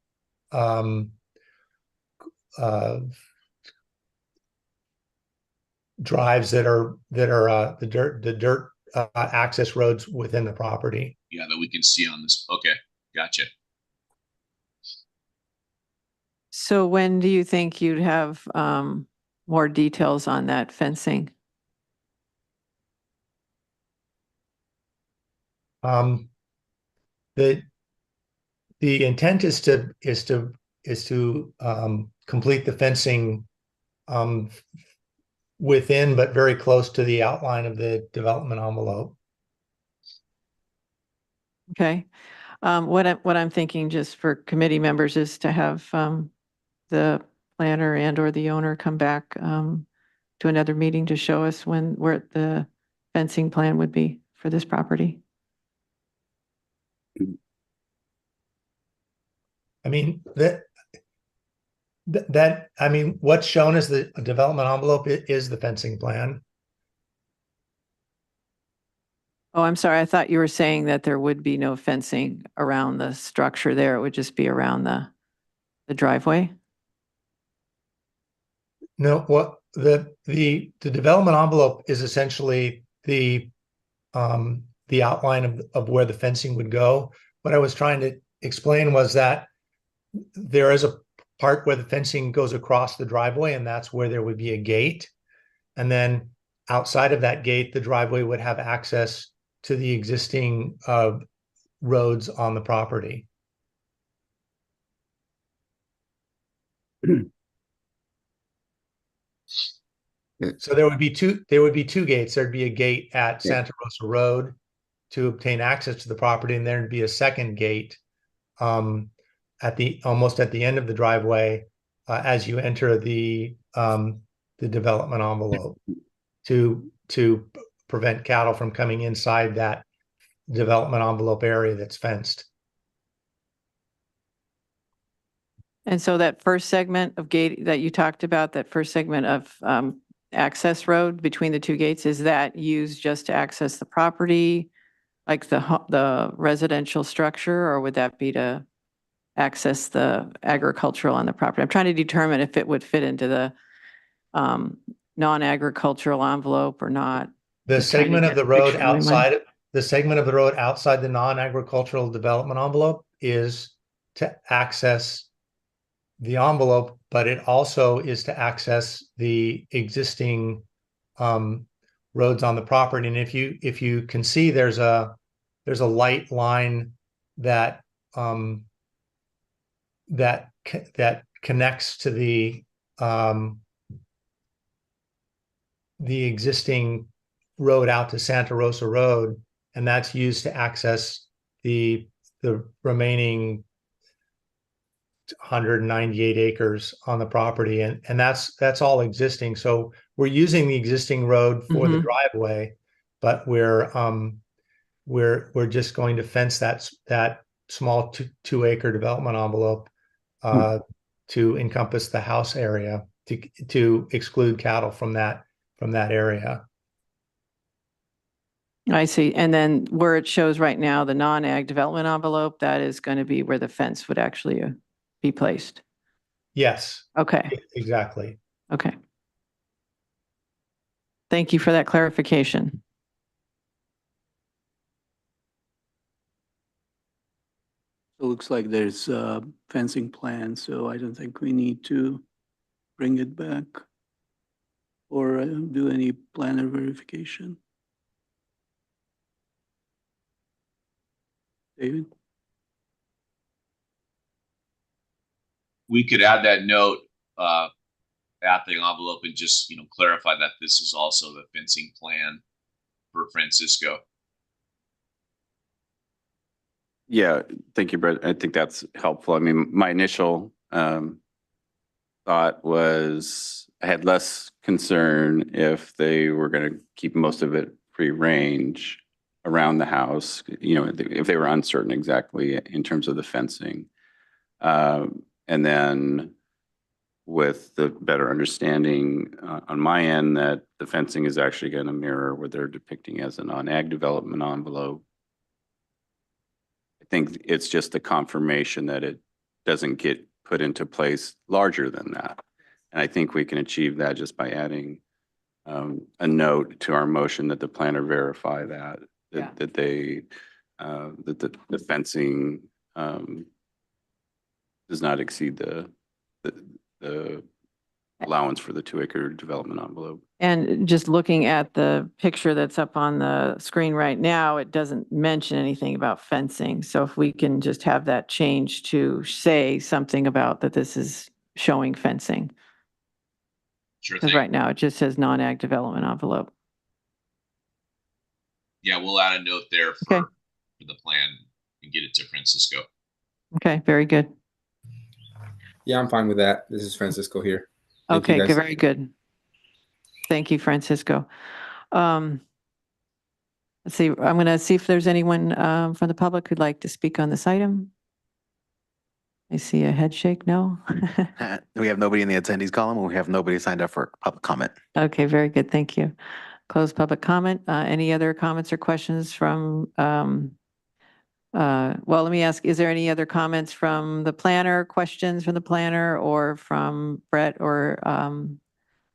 drives that are the dirt access roads within the property. Yeah, that we can see on this. Okay, gotcha. So when do you think you'd have more details on that fencing? The intent is to complete the fencing within, but very close to the outline of the development envelope. Okay. What I'm thinking just for committee members is to have the planner and or the owner come back to another meeting to show us where the fencing plan would be for this property. I mean, I mean, what's shown as the development envelope is the fencing plan. Oh, I'm sorry. I thought you were saying that there would be no fencing around the structure there. It would just be around the driveway. No, what the development envelope is essentially the outline of where the fencing would go. What I was trying to explain was that there is a part where the fencing goes across the driveway, and that's where there would be a gate. And then outside of that gate, the driveway would have access to the existing roads on the property. So there would be two gates. There'd be a gate at Santa Rosa Road to obtain access to the property, and there'd be a second gate almost at the end of the driveway as you enter the development envelope to prevent cattle from coming inside that development envelope area that's fenced. And so that first segment of gate that you talked about, that first segment of access road between the two gates, is that used just to access the property, like the residential structure, or would that be to access the agricultural on the property? I'm trying to determine if it would fit into the non-agricultural envelope or not. The Just trying to segment of get the a road picture in my mind. outside the non-agricultural development envelope is to access the envelope, but it also is to access the existing roads on the property. And if you can see, there's a light line that connects to the existing road out to Santa Rosa Road, and that's used to access the remaining 198 acres on the property, and that's all existing. So we're using the existing road for the driveway, but we're just going to fence that small 2 acre development envelope to encompass the house area to exclude cattle from that area. I see. And then where it shows right now, the non-ag development envelope, that is going to be where the fence would actually be placed. Yes. Okay. Exactly. Okay. Thank you for that clarification. It looks like there's a fencing plan, so I don't think we need to bring it back or do any planner verification. David? We could add that note at the envelope and just, clarify that this is also the fencing plan for Francisco. Yeah, thank you, Brett. I think that's helpful. I mean, my initial thought was I had less concern if they were going to keep most of it free range around the house, if they were uncertain exactly in terms of the fencing. And then with the better understanding on my end that the fencing is actually going to mirror what they're depicting as a non-ag development envelope. I think it's just a confirmation that it doesn't get put into place larger than that. And I think we can achieve that just by adding a note to our motion that the planner verify that the fencing does not exceed the allowance for the 2-acre development envelope. And just looking at the picture that's up on the screen right now, it doesn't mention anything about fencing. So if we can just have that change to say something about that this is showing fencing. Sure Because thing. right now it just says non-ag development envelope. Yeah, we'll add a note there for the plan and get it to Francisco. Okay, very good. Yeah, I'm fine with that. This is Francisco here. Thank you, Okay, guys. very good. Thank you, Francisco. Let's see, I'm going to see if there's anyone from the public who'd like to speak on this item. I see a head shake, no? We have nobody in the attendees column, and we have nobody signed up for public comment. Okay, very good, thank you. Close public comment. Any other comments or questions from, well, let me ask, is there any other comments from the planner, questions from the planner or from Brett or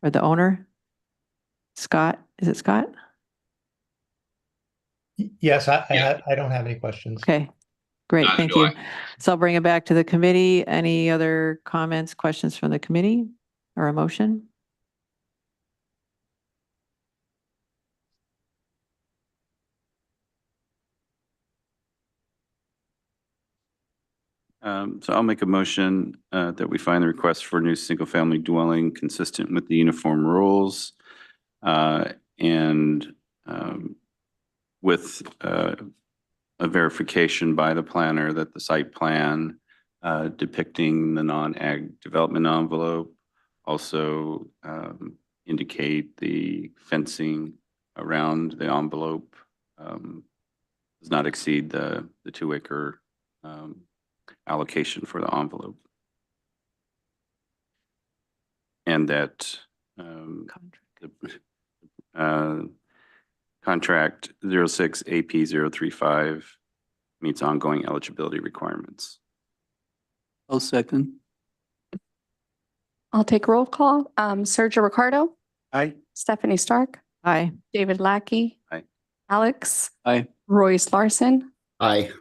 the owner? Scott, is it Scott? Yes, I don't have any questions. Okay, great, thank you. So I'll bring it back to the committee. Any other comments, questions from the committee or a motion? So I'll make a motion that we find the request for a new single-family dwelling consistent with the uniform rules and with a verification by the planner that the site plan depicting the non-ag development envelope also indicate the fencing around the envelope does not exceed the 2-acre allocation for the envelope. And that contract 06 AP 035 meets ongoing eligibility requirements. I'll second. I'll take roll call. Sergio Ricardo, Aye. Stephanie Stark, Aye. David Lackey. Aye. Alex. Aye. Royce Larson. Aye.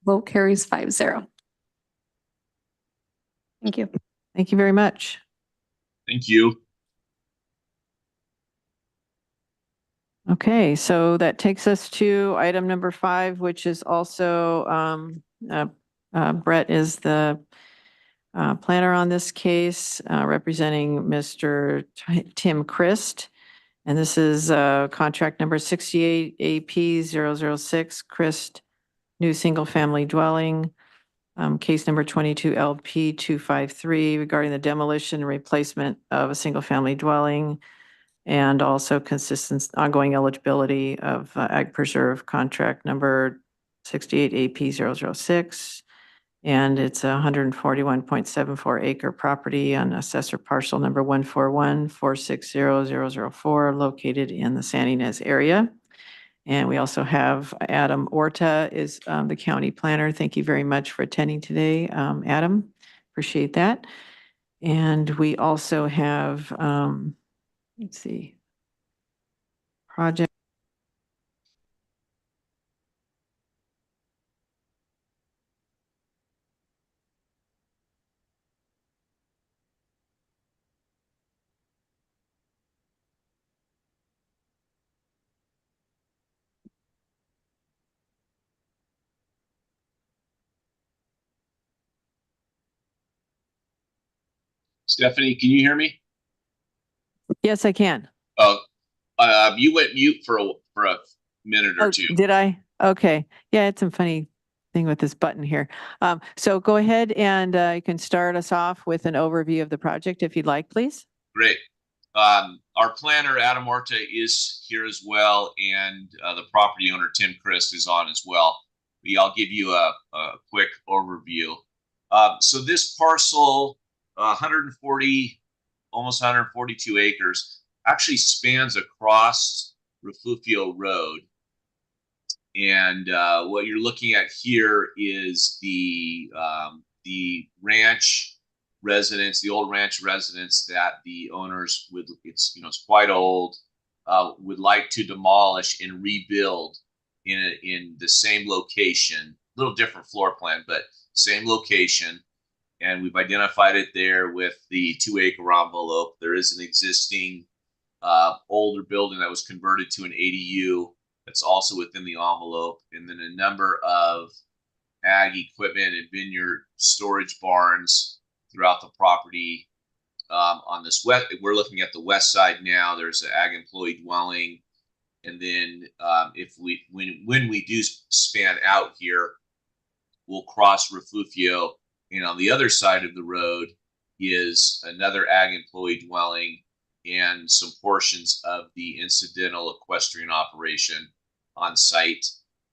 Vote carries 5-0. Thank you. Thank you very much. Thank you. Okay, so that takes us to item number 5, which is also Brett is the planner on this case, representing Mr. Tim Christ. And this is contract number 68 AP 006 Christ new single family dwelling. Case number 22 LP 253 regarding the demolition and replacement of a single family dwelling and also consistent ongoing eligibility of Ag Preserve contract number 68 AP 006. And it's a 141.74 acre property on assessor parcel number 141460004 located in the San Ynez area. And we also have Adam Orta is the county planner. Thank you very much for attending today, Adam. Appreciate that. And we also have, let's see, project. Stephanie, can you hear me? Yes, I can. Oh, you went mute for a minute or two. Did I? Okay. Yeah, it's some funny thing with this button here. So go ahead and you can start us off with an overview of the project if you'd like, please. Great. Our planner, Adam Orta, is here as well, and the property owner, Tim Christ, is on as well. I'll give you a quick overview. So this parcel, 140, almost 142 acres, actually spans across Refugio Road. And what you're looking at here is the ranch residence, the old ranch residence that the owners would, it's quite old, would like to demolish and rebuild in the same location, little different floor plan, but same location. and we've identified it there with the 2-acre envelope. There is an existing older building that was converted to an ADU that's also within the envelope, and then a number of ag equipment and vineyard storage barns throughout the property. On this west, we're looking at the west side now. There's an ag employee dwelling, and then when we do span out here, we'll cross Refugio, and on the other side of the road is another ag employee dwelling and some portions of the incidental equestrian operation on site.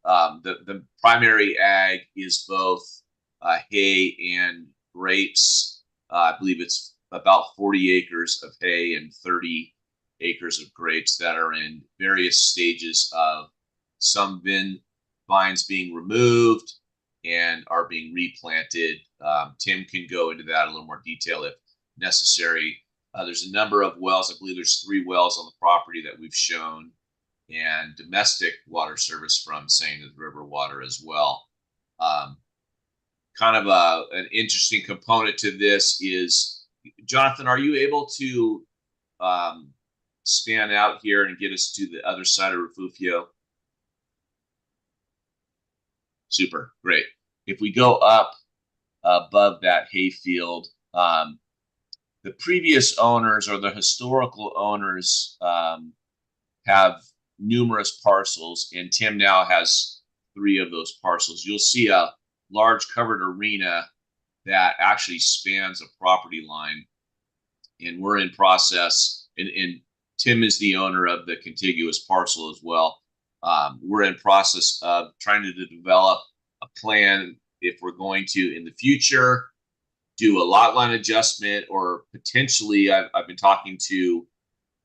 The primary ag is both hay and grapes. I believe it's about 40 acres of hay and 30 acres of grapes that are in various stages of some vines being removed and are being replanted. Tim can go into that in a little more detail if necessary. There's a number of wells. I believe there's 3 wells on the property that we've shown, and domestic water service from St. River Water as well. Kind of an interesting component to this is, Jonathan, are you able to span out here and get us to the other side of Refugio? Super, great. If we go up above that hayfield, the previous owners or the historical owners have numerous parcels, and Tim now has 3 of those parcels. You'll see a large covered arena that actually spans a property line, and we're in process, and Tim is the owner of the contiguous parcel as well. We're in process of trying to develop a plan if we're going to, in the future, do a lot line adjustment, or potentially I've been talking to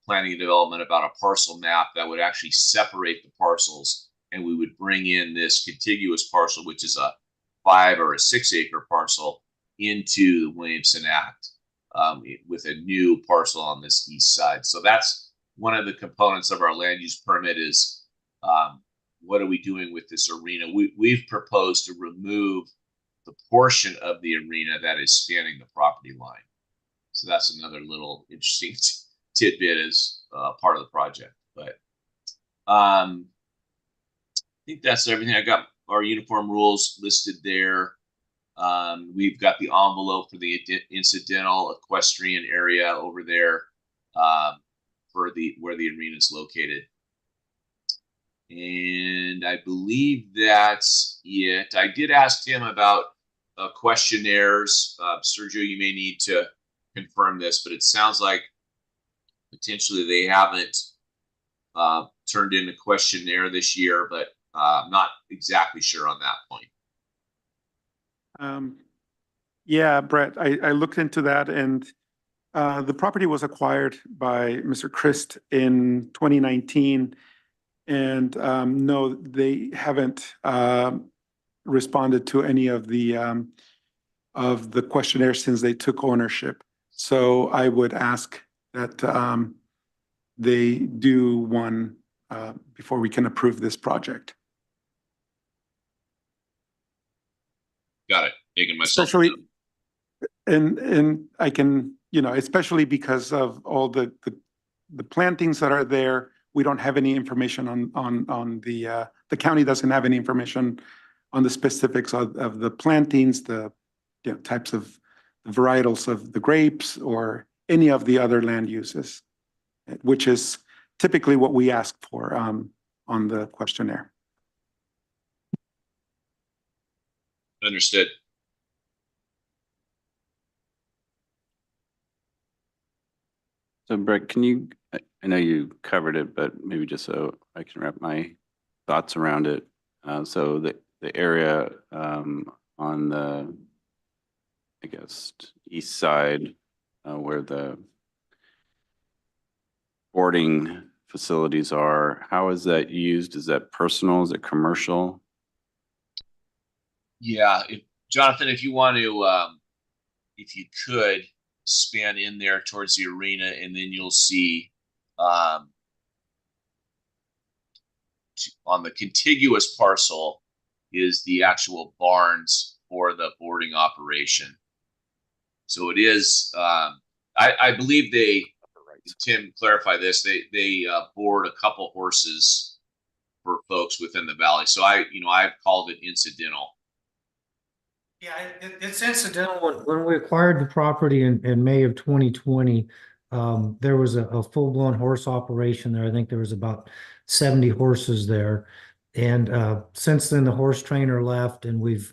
planning and development about a parcel map that would actually separate the parcels, and we would bring in this contiguous parcel, which is a 5 or a 6 acre parcel, into the Williamson Act with a new parcel on this east side. So that's one of the components of our land use permit is what are we doing with this arena? We've proposed to remove the portion of the arena that is spanning the property line. So that's another little interesting tidbit as part of the project. But I think that's everything. I got our uniform rules listed there. We've got the envelope for the incidental equestrian area over there for where the arena is located. And I believe that's it. I did ask Tim about questionnaires. Sergio, you may need to confirm this, but it sounds like potentially they haven't turned in a questionnaire this year, but I'm not exactly sure on that point. Yeah, Brett, I looked into that, and the property was acquired by Mr. Christ in 2019. And no, they haven't responded to any of the questionnaires since they took ownership. So I would ask that they do one before we can approve this project. Got it. Taking myself. Especially, and I can, especially because of all the plantings that are there. We don't have any information on the county doesn't have any information on the specifics of the plantings, the types of the varietals of the grapes, or any of the other land uses, which is typically what we ask for on the questionnaire. Understood. So Brett, I know you covered it, but maybe just so I can wrap my thoughts around it. So the area on the, I guess, east side where the boarding facilities are, how is that used? Is that personal? Is it commercial? Yeah, Jonathan, if you want to, if you could span in there towards the arena, and then you'll see on the contiguous parcel is the actual barns for the boarding operation. So it is, I believe Tim, clarify this, they board a couple horses for folks within the valley. So I've called it incidental. Yeah, it's incidental. When we acquired the property in May of 2020, there was a full-blown horse operation there. I think there was about 70 horses there. And since then, the horse trainer left, and we've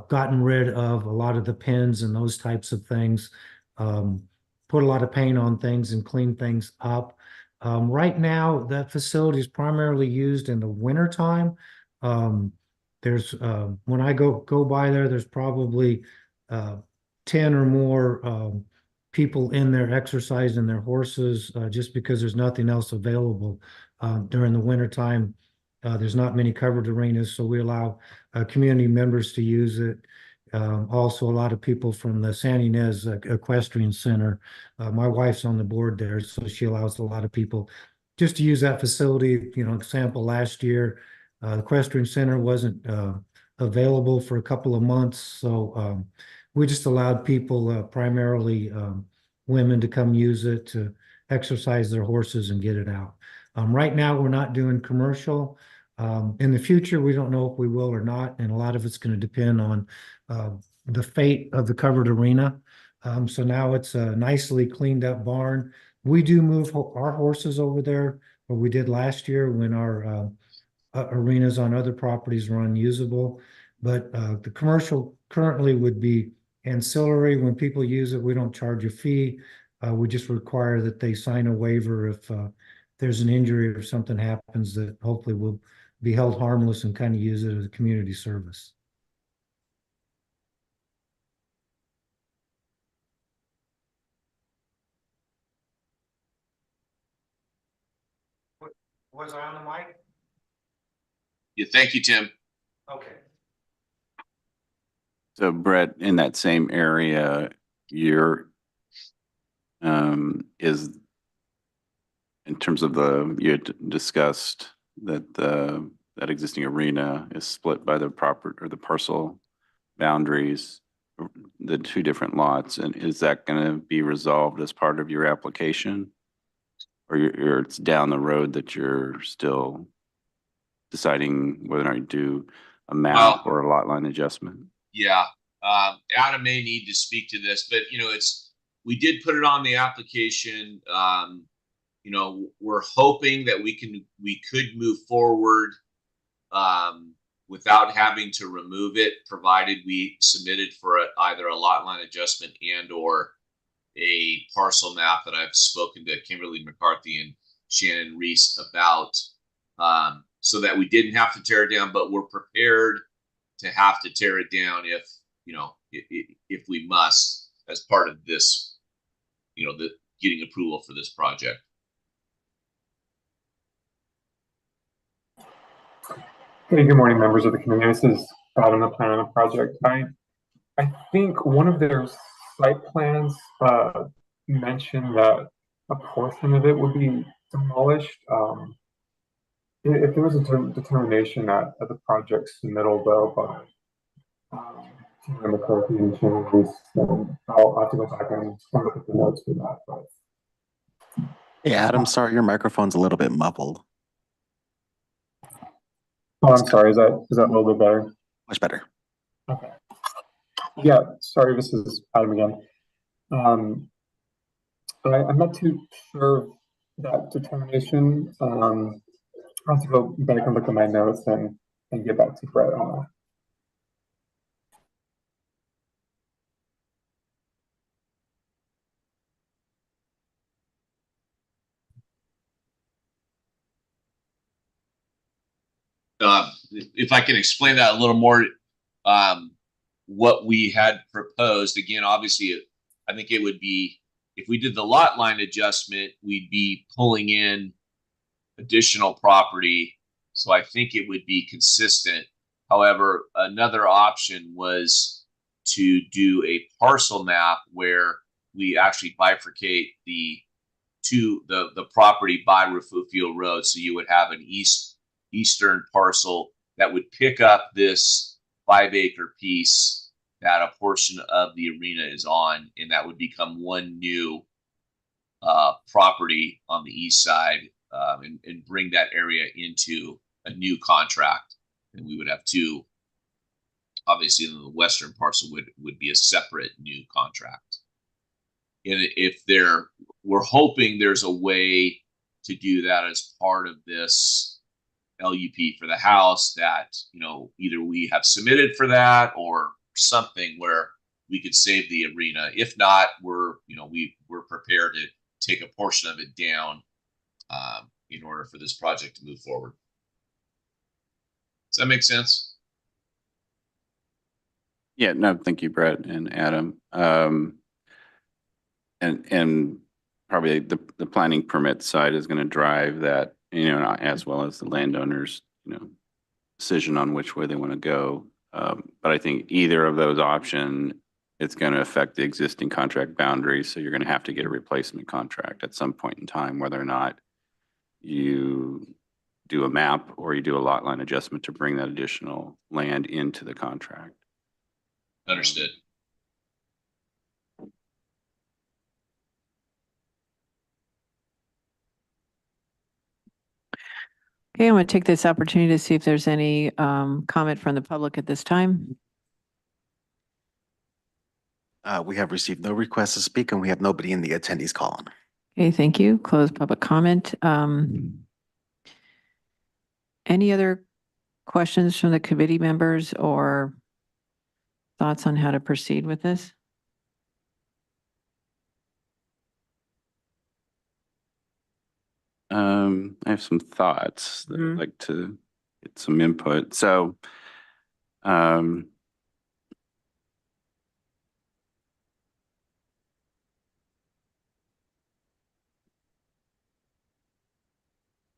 gotten rid of a lot of the pens and those types of things, put a lot of paint on things and clean things up. Right now, that facility is primarily used in the wintertime. There's when I go by there, there's probably 10 or more people in there exercising their horses, just because there's nothing else available during the wintertime. There's not many covered arenas, so we allow community members to use it. Also, a lot of people from the San Ynez Equestrian Center. My wife's on the board there, so she allows a lot of people just to use that facility. Example, last year, the Equestrian Center wasn't available for a couple of months, so we just allowed people, primarily women, to come use it to exercise their horses and get it out. Right now, we're not doing commercial. In the future, we don't know if we will or not, and a lot of it's going to depend on the fate of the covered arena. So now it's a nicely cleaned up barn. We do move our horses over there, what we did last year when our arenas on other properties were unusable. But the commercial currently would be ancillary. When people use it, we don't charge a fee. We just require that they sign a waiver if there's an injury or something happens, that hopefully will be held harmless, and kind of use it as a community service. Was I on the mic? Yeah, thank you, Tim. Okay. So Brett, in that same area, is, in terms of you had discussed that that existing arena is split by the parcel boundaries, the two different lots, and is that going to be resolved as part of your application, or it's down the road that you're still deciding whether or not you do a map or a lot line adjustment? Yeah, Adam may need to speak to this, but we did put it on the application. We're hoping that we could move forward without having to remove it, provided we submitted for either a lot line adjustment and or a parcel map that I've spoken to Kimberly McCarthy and Shannon Reese about, so that we didn't have to tear it down, but we're prepared to have to tear it down if we must, as part of this, the getting approval for this project. Hey, good morning, members of the community. This is Adam, the planner on the project. I think one of their site plans mentioned that a portion of it would be demolished. If there was a determination at the project's submittal, though, by McCarthy and Shannon Reese, then I'll have to go back and look at the notes for that. But Hey, Adam, sorry, your microphone's a little bit muffled. oh, I'm sorry. Is that a little bit better? Much better. Okay. Yeah. Sorry, this is Adam again. I'm not too sure of that determination. I'll have to go back and look at my notes and get back to Brett on that. If I can explain that a little more, what we had proposed, again, obviously, I think it would be, if we did the lot line adjustment, we'd be pulling in additional property. So I think it would be consistent. However, another option was to do a parcel map where we actually bifurcate the property by Refugio Road. So you would have an eastern parcel that would pick up this 5-acre piece that a portion of the arena is on, and that would become one new property on the east side, and bring that area into a new contract. And we would have two. Obviously, the western parcel would be a separate new contract. And if we're hoping there's a way to do that as part of this LUP for the house, that, you know, either we have submitted for that or something where we could save the arena. If not, we're prepared to take a portion of it down in order for this project to move forward. Does that make sense? Yeah, no, thank you, Brett and Adam. And probably the planning permit side is going to drive that, you know, as well as the landowners, you know, decision on which way they want to go. But I think either of those options, it's going to affect the existing contract boundaries. So you're going to have to get a replacement contract at some point in time, whether or not you do a map or you do a lot line adjustment to bring that additional land into the contract. Understood. Okay, I'm going to take this opportunity to see if there's any comment from the public at this time. We have received no requests to speak and we have nobody in the attendees column. Okay, thank you. Close public comment. Any other questions from the committee members or thoughts on how to proceed with this? I have some thoughts that I'd like to get some input. So,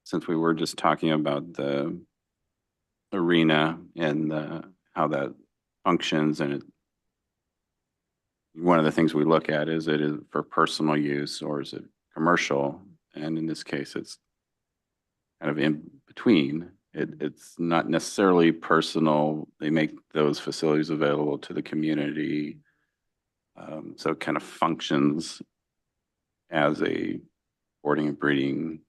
since we were just talking about the arena and how that functions, and one of the things we look at is it for personal use or is it commercial? And in this case, it's kind of in between. It's not necessarily personal. They make those facilities available to the community. So it kind of functions as a boarding and breeding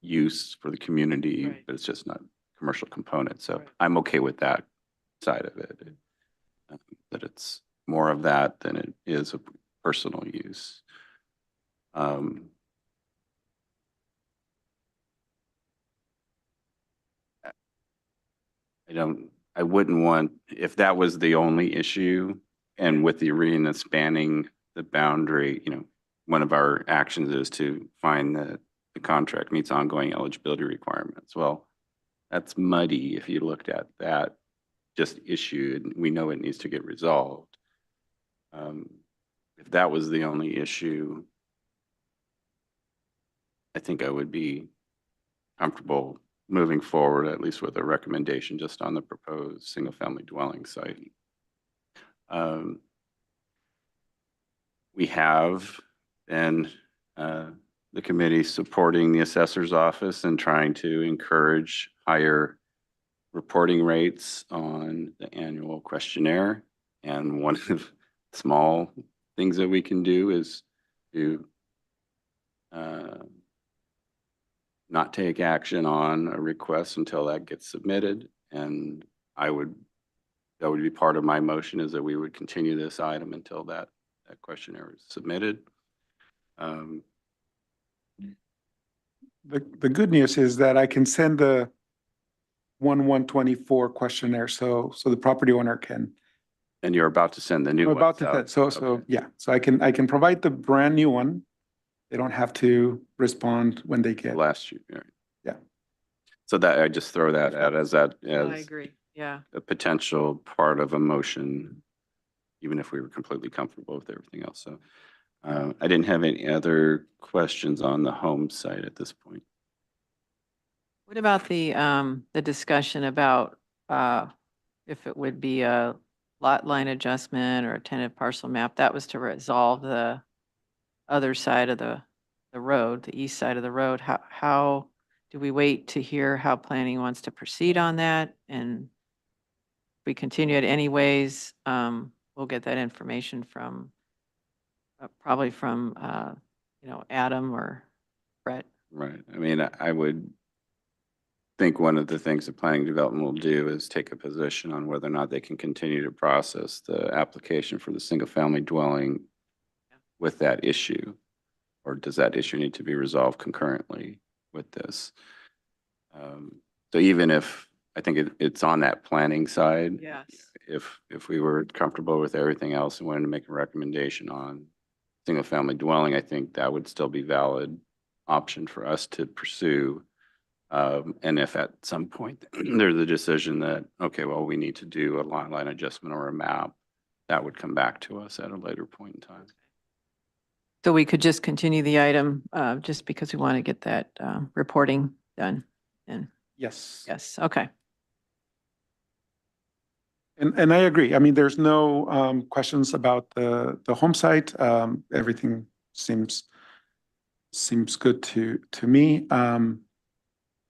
use for the community, right, but it's just not commercial component. So right, I'm okay with that side of it, that it's more of that than it is a personal use. I wouldn't want, if that was the only issue, and with the arena spanning the boundary, you know, one of our actions is to find that the contract meets ongoing eligibility requirements. Well, that's muddy if you looked at that just issued. We know it needs to get resolved. If that was the only issue, I think I would be comfortable moving forward, at least with a recommendation just on the proposed single-family dwelling site. We have been the committee supporting the assessor's office and trying to encourage higher reporting rates on the annual questionnaire. And one of the small things that we can do is to not take action on a request until that gets submitted. And that would be part of my motion, is that we would continue this item until that questionnaire is submitted. The good news is that I can send the 1/124 questionnaire, so the property owner can. And you're about to send the new I'm one. about to, so yeah, so I can provide the brand new one. They don't have to respond when they get. Last year, right. Yeah. So that I just throw that out as I agree. Yeah. a potential part of a motion, even if we were completely comfortable with everything else. So I didn't have any other questions on the home site at this point. What about the discussion about if it would be a lot line adjustment or a tentative parcel map? That was to resolve the other side of the road, the east side of the road. How do we wait to hear how planning wants to proceed on that? And we continue it anyways, we'll get that information from, probably from, Adam or Brett. Right. I mean, I would think one of the things the planning development will do is take a position on whether or not they can continue to process the application for the single-family dwelling with that issue. Or does that issue need to be resolved concurrently with this? So even if, I think it's on that planning side. Yes. If we were comfortable with everything else and wanted to make a recommendation on single-family dwelling, I think that would still be valid option for us to pursue. And if at some point there's a decision that, okay, well, we need to do a line adjustment or a map, that would come back to us at a later point in time. So we could just continue the item, just because we want to get that, reporting done. And Yes. yes, okay. And I agree. I mean, there's no questions about the home site. Everything seems good to me.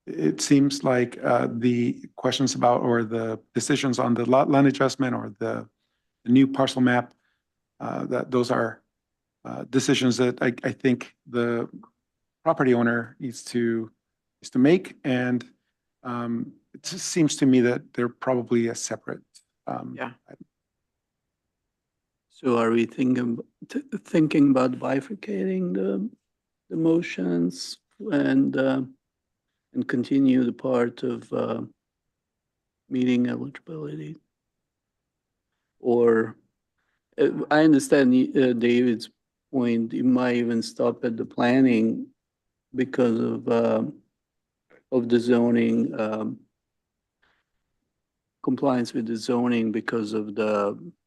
It seems like the questions about or the decisions on the line adjustment or the new parcel map, that those are decisions that I think the property owner needs to make. And it just seems to me that they're probably a separate. Yeah. So are we thinking about bifurcating the motions and continue the part of meeting eligibility? Or I understand David's point. You might even stop at the planning because of the zoning. Compliance with the zoning because of the